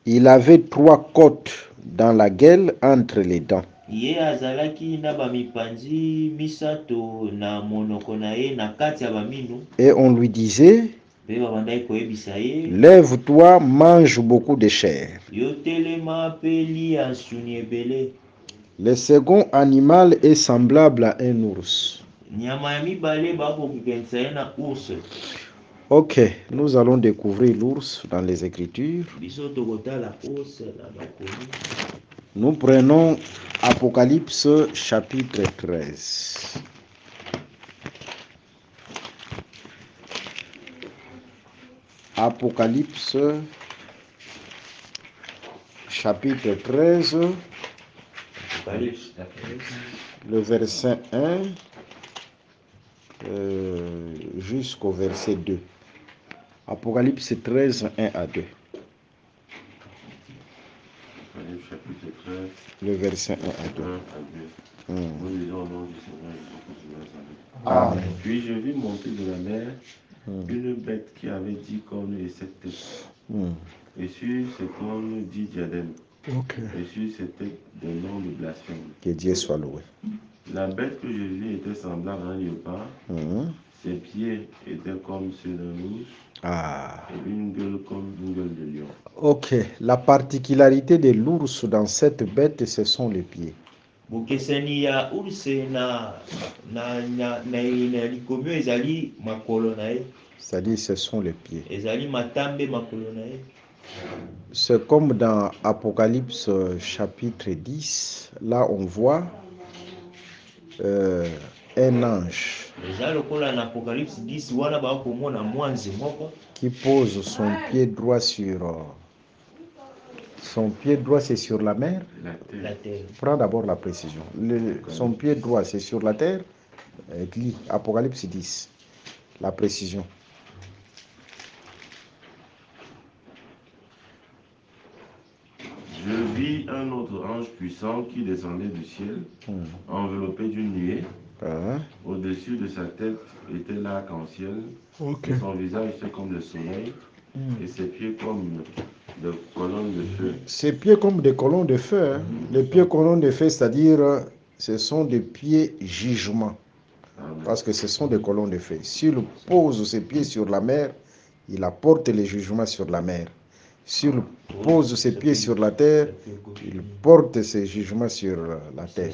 Il avait 3 côtes dans la gueule entre les dents. Et on lui disait, lève-toi, mange beaucoup de chair. Le second animal est semblable à un ours. Ok, nous allons découvrir l'ours dans les Écritures. Nous prenons Apocalypse chapitre 13. Apocalypse, chapitre 13, Apocalypse 13. le verset 1 jusqu'au verset 2. Apocalypse 13, 1 à 2. Apocalypse chapitre 13, Le verset 1 à 2. 1 à 2. Nous lisons au nom du Seigneur Jésus de Nazareth. Amen. Puis je vis monter de la mer Mm. une bête qui avait 10 cornes et 7 têtes. Mm. Et sur ses cornes 10 diadèmes. Ok. Et sur ses têtes des noms de blasphème. Que Dieu soit loué. La bête que je vis était semblable à un léopard. Mm. Ses pieds étaient comme ceux d'un ours. Ah. Et une gueule comme une gueule de lion. Ok. La particularité de l'ours dans cette bête, ce sont les pieds. bokeseni ya urse na likomio ezali makolo na ye, C'est-à-dire, ce sont les pieds. ezali matambe makolo na ye. C'est comme dans Apocalypse chapitre 10. Là, on voit un ange eza lokola na Apocalypse 10 wana bakomona mwanzi moko qui pose son pied droit sur... son pied droit, c'est sur la mer. La la terre. terre. Prends d'abord la précision. Son pied droit, c'est sur la terre. Lis Apocalypse 10. La précision. Je vis un autre ange puissant qui descendait du ciel, enveloppé d'une nuée. Hein? Au-dessus de sa tête était l'arc-en-ciel, et son visage était comme le soleil, et ses pieds comme de colonnes de feu. Ses pieds comme des colonnes de feu. Hein? Les pieds colonnes de feu, c'est-à-dire, ce sont des pieds jugement. Amen. Parce que ce sont des colonnes de feu. S'il pose ses pieds sur la mer, il apporte les jugements sur la mer. S'il pose ses pieds sur la terre, il porte ses jugements sur la terre.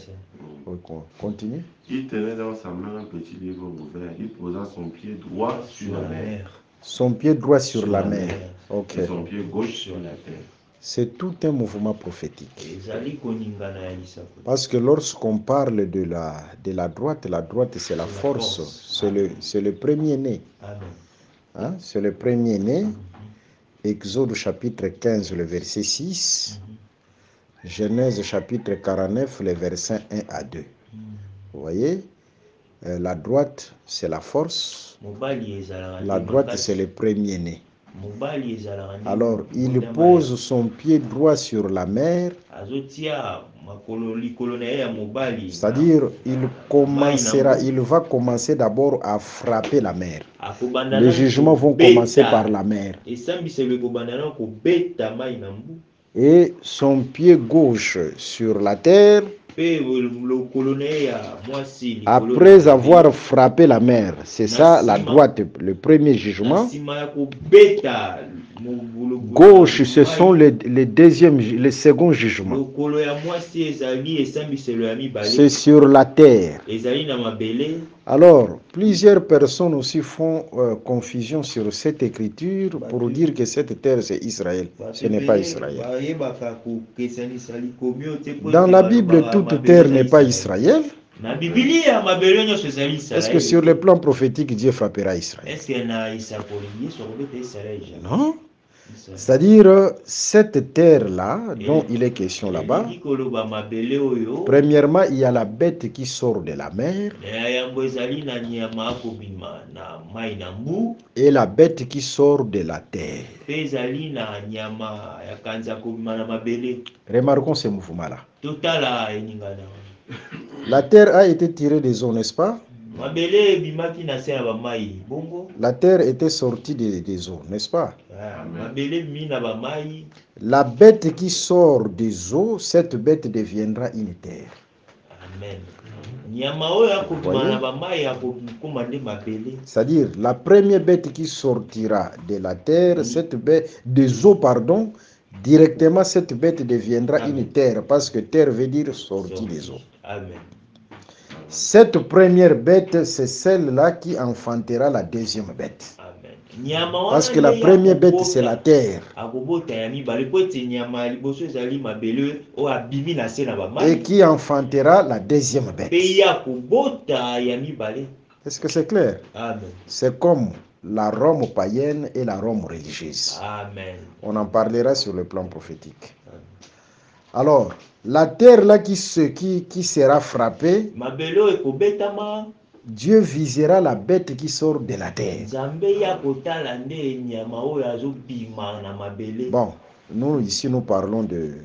Continue. Il tenait dans sa main un petit livre ouvert. Il posa son pied droit sur la mer, Son pied droit sur la mer. Ok. et son pied gauche sur la terre. C'est tout un mouvement prophétique. ezali koningana ya lisapo. Parce que lorsqu'on parle de la droite c'est la force. C'est le premier-né. Amen. Hein? C'est le premier-né. Exode chapitre 15, le verset 6. Genèse chapitre 49, les versets 1 à 2. Vous voyez, la droite, c'est la force. mobali ezalaka La te droite, makasi. c'est le premier-né. mobali ezalaka nde Alors, il motema pose son pied droit sur la mer, azotia makolo likolo na ye ya mobali c'est-à-dire, il va commencer d'abord à frapper la mer. akobanda Les na jugements vont kobeta. commencer par la mer. esambiselo ekobanda na kobeta mai na mbu Et son pied gauche sur la terre, mpe lokolo na ye ya mwasi likolo après na avoir frappé la mer. C'est ça la droite, le premier na jugement. nsima ya kobeta Gauche, ce sont les seconds jugements. lokolo ya mwasi ezali esambiselo ya mibale C'est sur la terre. ezali na mabele. Alors, plusieurs personnes aussi font confusion sur cette écriture pour dire que cette terre c'est Israël. Ce n'est pas Israël. bayebaka kokesanisa likomio te po Dans ete la balobaka Bible, toute mabele terre eza n'est pas Israël. Israël. Na bibilia mabele nyonso ezali Est-ce que sur Israël. le plan prophétique, Dieu frappera Israël? Est-ce na isakoli yesu akobeta Israël jamais? Non. Israël. C'est-à-dire, cette terre-là, dont il est question là-bas, elingi koloba mabele oyo premièrement, il y a la bête qui sort de la mer na yango ezali na nyama akobima na mai na mbu et la bête qui sort de la terre. mpe ezali na nyama ya kanza akobima na mabele. Remarquons ce mouvement-là. totala eningana La terre a été tirée des eaux, n'est-ce pas? mabele ebimaki na se ya bamai bongo. La terre était sortie des eaux, n'est-ce pas? mabele ebimi na bamai. La bête qui sort des eaux, cette bête deviendra une terre. Amen. nyama oyo akobima Voyez? na bamai akokoma nde mabele. C'est-à-dire, la première bête qui sortira de la terre, cette bête, des eaux, pardon, directement cette bête deviendra Amen. une terre, parce que terre veut dire sortie des eaux. Amen. Cette première bête, c'est celle-là qui enfantera la deuxième bête. Amen. nyama wana Parce que la nde première bête, akobota- c'est la terre. akobota ya mibale po ete nyama ya liboso ezali mabele oyo abimi na se na Et bamai qui enfantera la deuxième mpe bête. ye akobota ya mibale. Est-ce que c'est clair? Amen. C'est comme la Rome païenne et la Rome religieuse. Amen. On en parlera sur le plan prophétique. Alors, la terre là qui sera frappée, Mabelo ekobetama. Dieu visera la bête qui sort de la terre. Nzambe ya kotala nde nyama oyo azobima na mabele. Bon, nous ici nous parlons de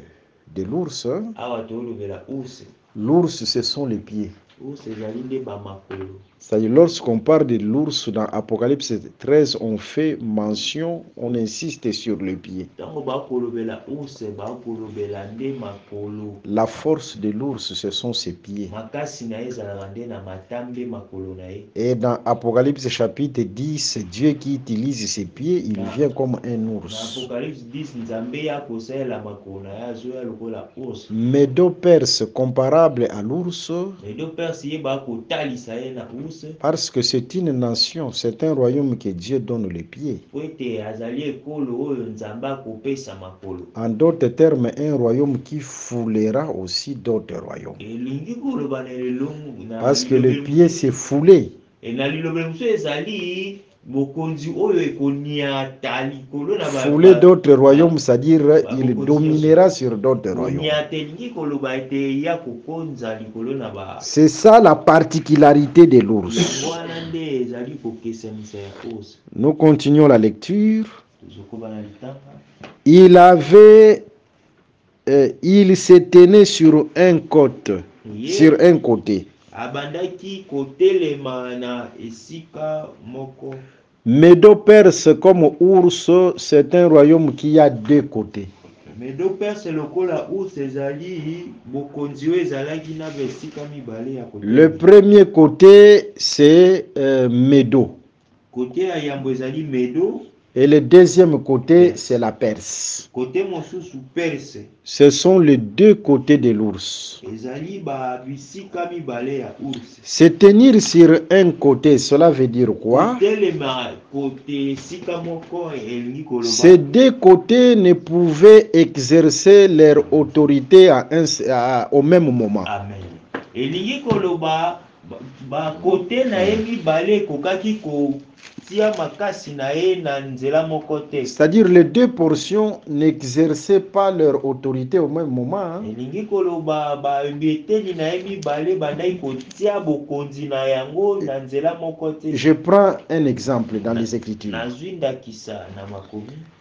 l'ours. Awa tolobela ours. L'ours, ce sont les pieds. Ours ezali nde bamakolo. C'est-à-dire, lorsqu'on parle de l'ours dans Apocalypse 13, on fait mention, on insiste sur le pied. Tango bakolobela ours bakolobela nde makolo. La force de l'ours, ce sont ses pieds. Makasi na ezalaka nde na matambe makolo na ye. Et dans Apocalypse chapitre 10, Dieu qui utilise ses pieds, il vient comme un ours. Na Apocalypse 10 nzambe ya kosalela makolo na ye azoya lokola ours. Médo-Perse comparable à l'ours. Médo-Perse ye bakotalisa ye na ours. Parce que c'est une nation, c'est un royaume que Dieu donne les pieds. En d'autres termes, un royaume qui foulera aussi d'autres royaumes. Parce que le pied s'est foulé. Fouler d'autres royaumes, c'est-à-dire il dominera sur d'autres royaumes. C'est ça la particularité de l'ours. Nous continuons la lecture. Il se tenait sur un côté. Médo-Perse comme ours, c'est un royaume qui a deux côtés. Le premier côté, c'est Médo. Et le deuxième côté, c'est la Perse. Ce sont les deux côtés de l'ours. Se tenir sur un côté, cela veut dire quoi? Ces deux côtés ne pouvaient exercer leur autorité au même moment. C'est-à-dire les deux portions n'exerçaient pas leur autorité au même moment. Je prends un exemple dans les Écritures.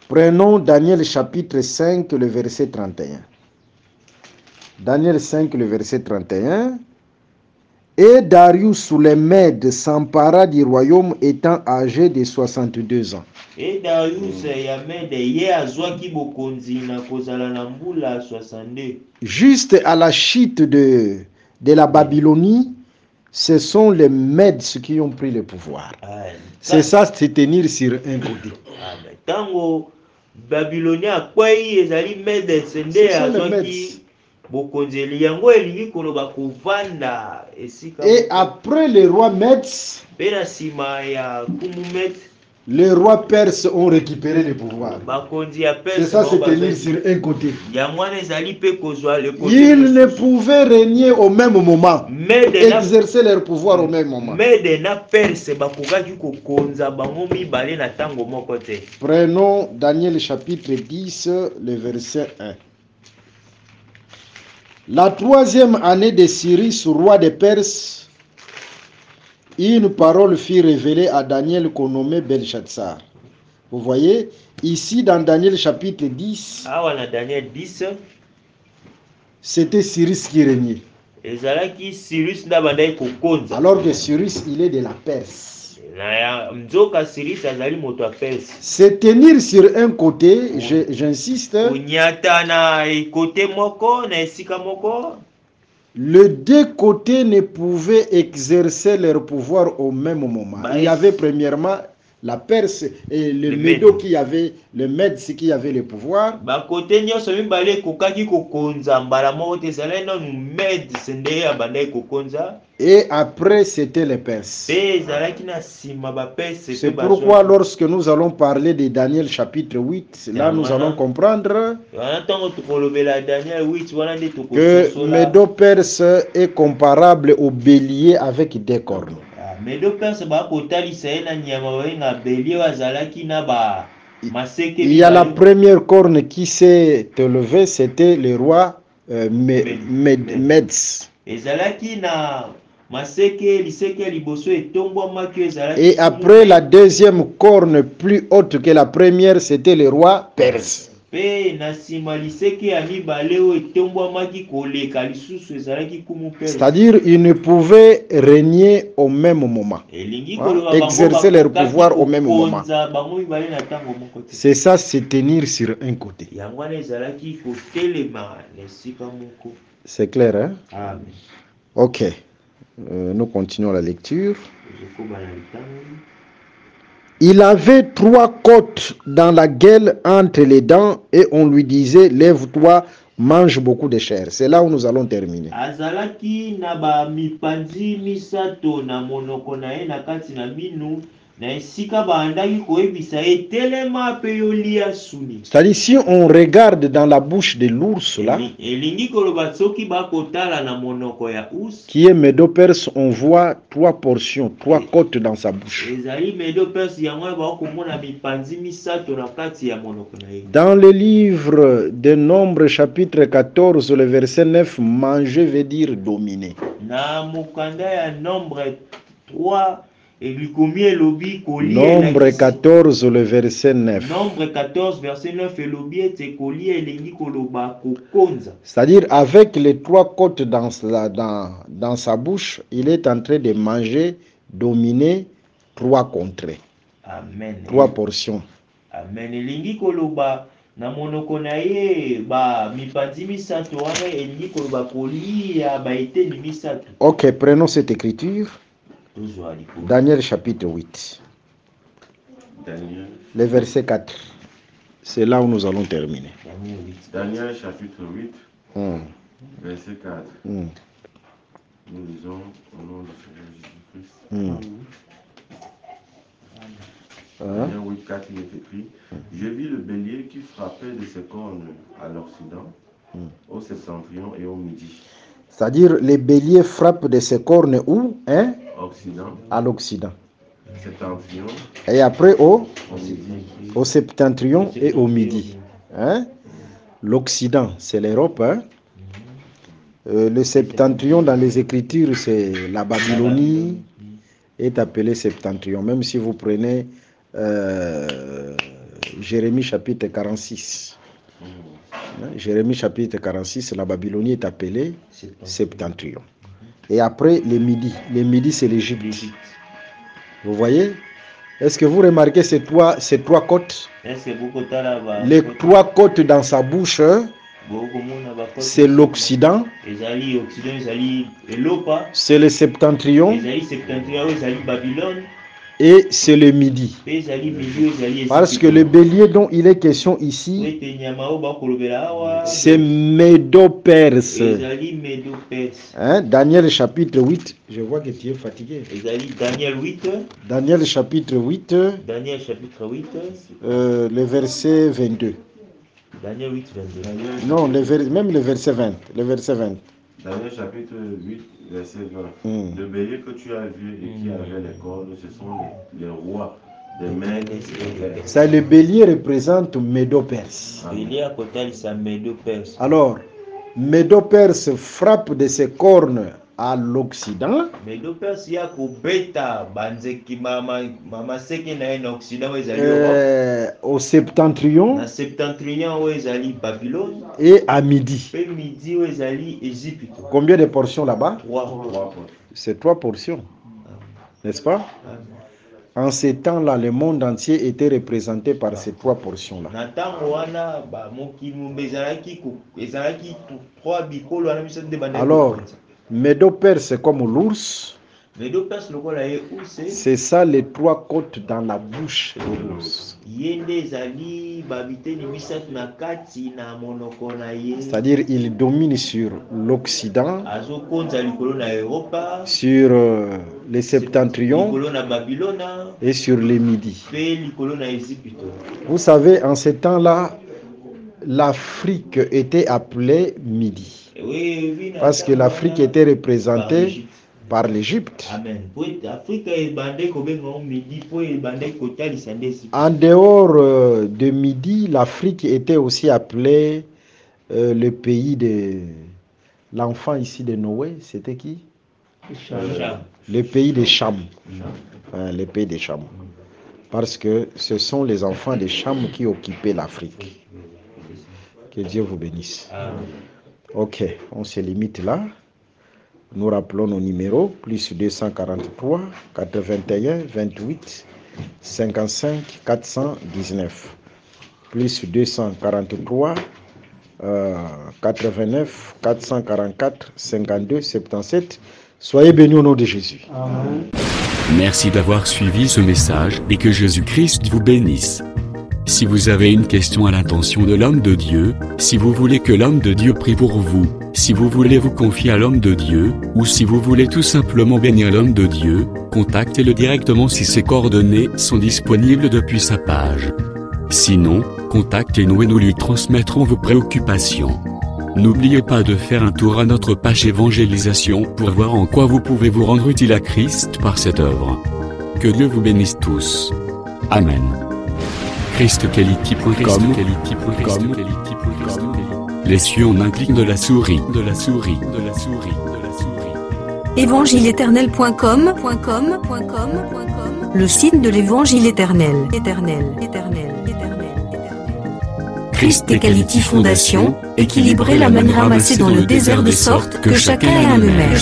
Prenons Daniel chapitre 5, le verset 31. Daniel 5, le verset 31. Et Darius sous les Mèdes s'empara du royaume étant âgé de 62 ans. Et Darius juste à la chute de la Babylonie, ce sont les Mèdes qui ont pris le pouvoir. C'est ça, se tenir sur un côté. Et après les rois Mèdes, les rois perses ont récupéré le pouvoir. C'est ça, se tenir sur un côté. Ils ne pouvaient régner au même moment, exercer leur pouvoir au même moment. Prenons Daniel chapitre 10, le verset 1. La troisième année de Cyrus, roi des Perses, une parole fut révélée à Daniel qu'on nommait Belshazzar. Vous voyez, ici dans Daniel chapitre 10, c'était Cyrus qui régnait. Alors que Cyrus, il est de la Perse. Se tenir sur un côté, j'insiste, les deux côtés ne pouvaient exercer leur pouvoir au même moment. Il y avait premièrement la Perse et le Médo qui avait, le Mèdes qui avait le pouvoir. Et après, c'était les Perses. C'est pourquoi lorsque nous allons parler de Daniel chapitre 8, là nous allons comprendre que Médo-Perse est comparable au bélier avec des cornes. Medo-Perse bakotalisa ye na nyama babenga bélier bazalaki na ba maseke Il y a la mibale. première corne qui s'est élevée, c'était le roi Meds. Ezalaki na maseke liseke liboso etombwamaki ezalaki. Et après la deuxième corne plus haute que la première, c'était le roi Perse. Pe na nsima liseke ya mibale oyo etombwamaki koleka lisusu ezalaki kumu Perse. C'est-à-dire, ils ne pouvaient régner au même moment. Exercer leur pouvoir au même moment. C'est ça, se tenir sur un côté. C'est clair, hein? Amen. Ok. Nous continuons la lecture. Il avait 3 côtes dans la gueule entre les dents et on lui disait, lève-toi, mange beaucoup de chair. C'est là où nous allons terminer. Azalaki na ba mipanzi misato na monoko na ye na kati na minu na esika bandaki koyebisa etelema pe yolia suni. C'est-à-dire, si on regarde dans la bouche de l'ours là, Elingi koloba soki bakotala na monoko ya us, qui est Médo-Perse, on voit 3 portions, 3 côtes dans sa bouche. ezali Médo-Perse yango bakomona mipanzi misato na kati ya monoko na ye. Dans le livre de Nombres chapitre 14, le verset 9, manger veut dire dominer. Na mukanda ya Nombre 3 elikomi elobi kolia. Nombre 14, le verset 9. Nombre 14 verset 9 elobi ete kolia elingi koloba kokonza. C'est-à-dire, avec les 3 côtes dans sa bouche, il est en train de manger, dominer 3 contrées. Amen. 3 portions. Amen. Elingi koloba na monoko na ye ba mipanzi misato wana elingi koloba kolia ba eteni misato. Ok, prenons cette écriture. Daniel chapitre 8. Daniel. Le verset 4. C'est là où nous allons terminer. Daniel chapitre 8, verset 4. Nous lisons au nom du Seigneur Jésus-Christ. Daniel 8, 4, il est écrit: Je vis le bélier qui frappait de ses cornes à l'Occident, au septentrion et au midi. C'est-à-dire, les béliers frappent de ses cornes où, hein? Occident. À l'Occident. Septentrion. Et après midi. Au septentrion et au midi. Hein? L'Occident, c'est l'Europe. Hein? Le septentrion dans les Écritures, c'est la Babylonie, est appelé septentrion. Même si vous prenez Jérémie chapitre 46. Jérémie chapitre 46, la Babylonie est appelée septentrion. Et après, le midi, c'est l'Égypte. Vous voyez? Est-ce que vous remarquez ces trois côtes? Les 3 côtes dans sa bouche, c'est l'Occident, c'est le septentrion et c'est le midi. Parce que le bélier dont il est question ici, c'est Médo-Perse. Hein? Daniel chapitre 8, je vois que tu es fatigué. Daniel chapitre 8, le verset 22. Daniel 8, 22. Non, même le verset 20. Le verset 20. Daniel chapitre 8, verset 20. Le bélier que tu as vu et qui avait les cornes, ce sont les rois des Mèdes. Ça, le bélier représente Médo-Perse. Alors, Médo-Perse frappe de ses cornes à l'Occident. Au septentrion et à midi. Combien de portions là-bas? C'est 3 portions. N'est-ce pas? En ces temps-là, le monde entier était représenté par ces 3 portions-là. Alors, Médo-Perse comme l'ours, c'est ça les 3 côtes dans la bouche de l'ours. C'est-à-dire il domine sur l'Occident, sur les septentrions et sur les midis. Vous savez, en ces temps-là, l'Afrique était appelée Midi. Parce que l'Afrique était représentée par l'Égypte. Amen. Po Afrika ebande kobenga midi po ebande kotalisa ndesi. En dehors de Midi, l'Afrique était aussi appelée le pays de l'enfant ici de Noé. C'était qui? Le pays de Cham. Le pays de Cham. Parce que ce sont les enfants de Cham qui occupaient l'Afrique. Que Dieu vous bénisse. Ok, on se limite là. Nous rappelons nos numéros, plus 243 81 28 55 419. Plus 243 89 444 52 77. Soyez bénis au nom de Jésus. Amen. Merci d'avoir suivi ce message et que Jésus-Christ vous bénisse. Si vous avez une question à l'intention de l'homme de Dieu, si vous voulez que l'homme de Dieu prie pour vous, si vous voulez vous confier à l'homme de Dieu, ou si vous voulez tout simplement bénir l'homme de Dieu, contactez-le directement si ses coordonnées sont disponibles depuis sa page. Sinon, contactez-nous et nous lui transmettrons vos préoccupations. N'oubliez pas de faire un tour à notre page évangélisation pour voir en quoi vous pouvez vous rendre utile à Christ par cette œuvre. Que Dieu vous bénisse tous. Amen. ChristQuality.com. Les cieux en un clic de la souris. Évangile-éternel.com. Le site de l'Évangile éternel. Christ et Quality Fondation, équilibrer la manne ramassée dans le désert de sorte que chacun ait un eumère.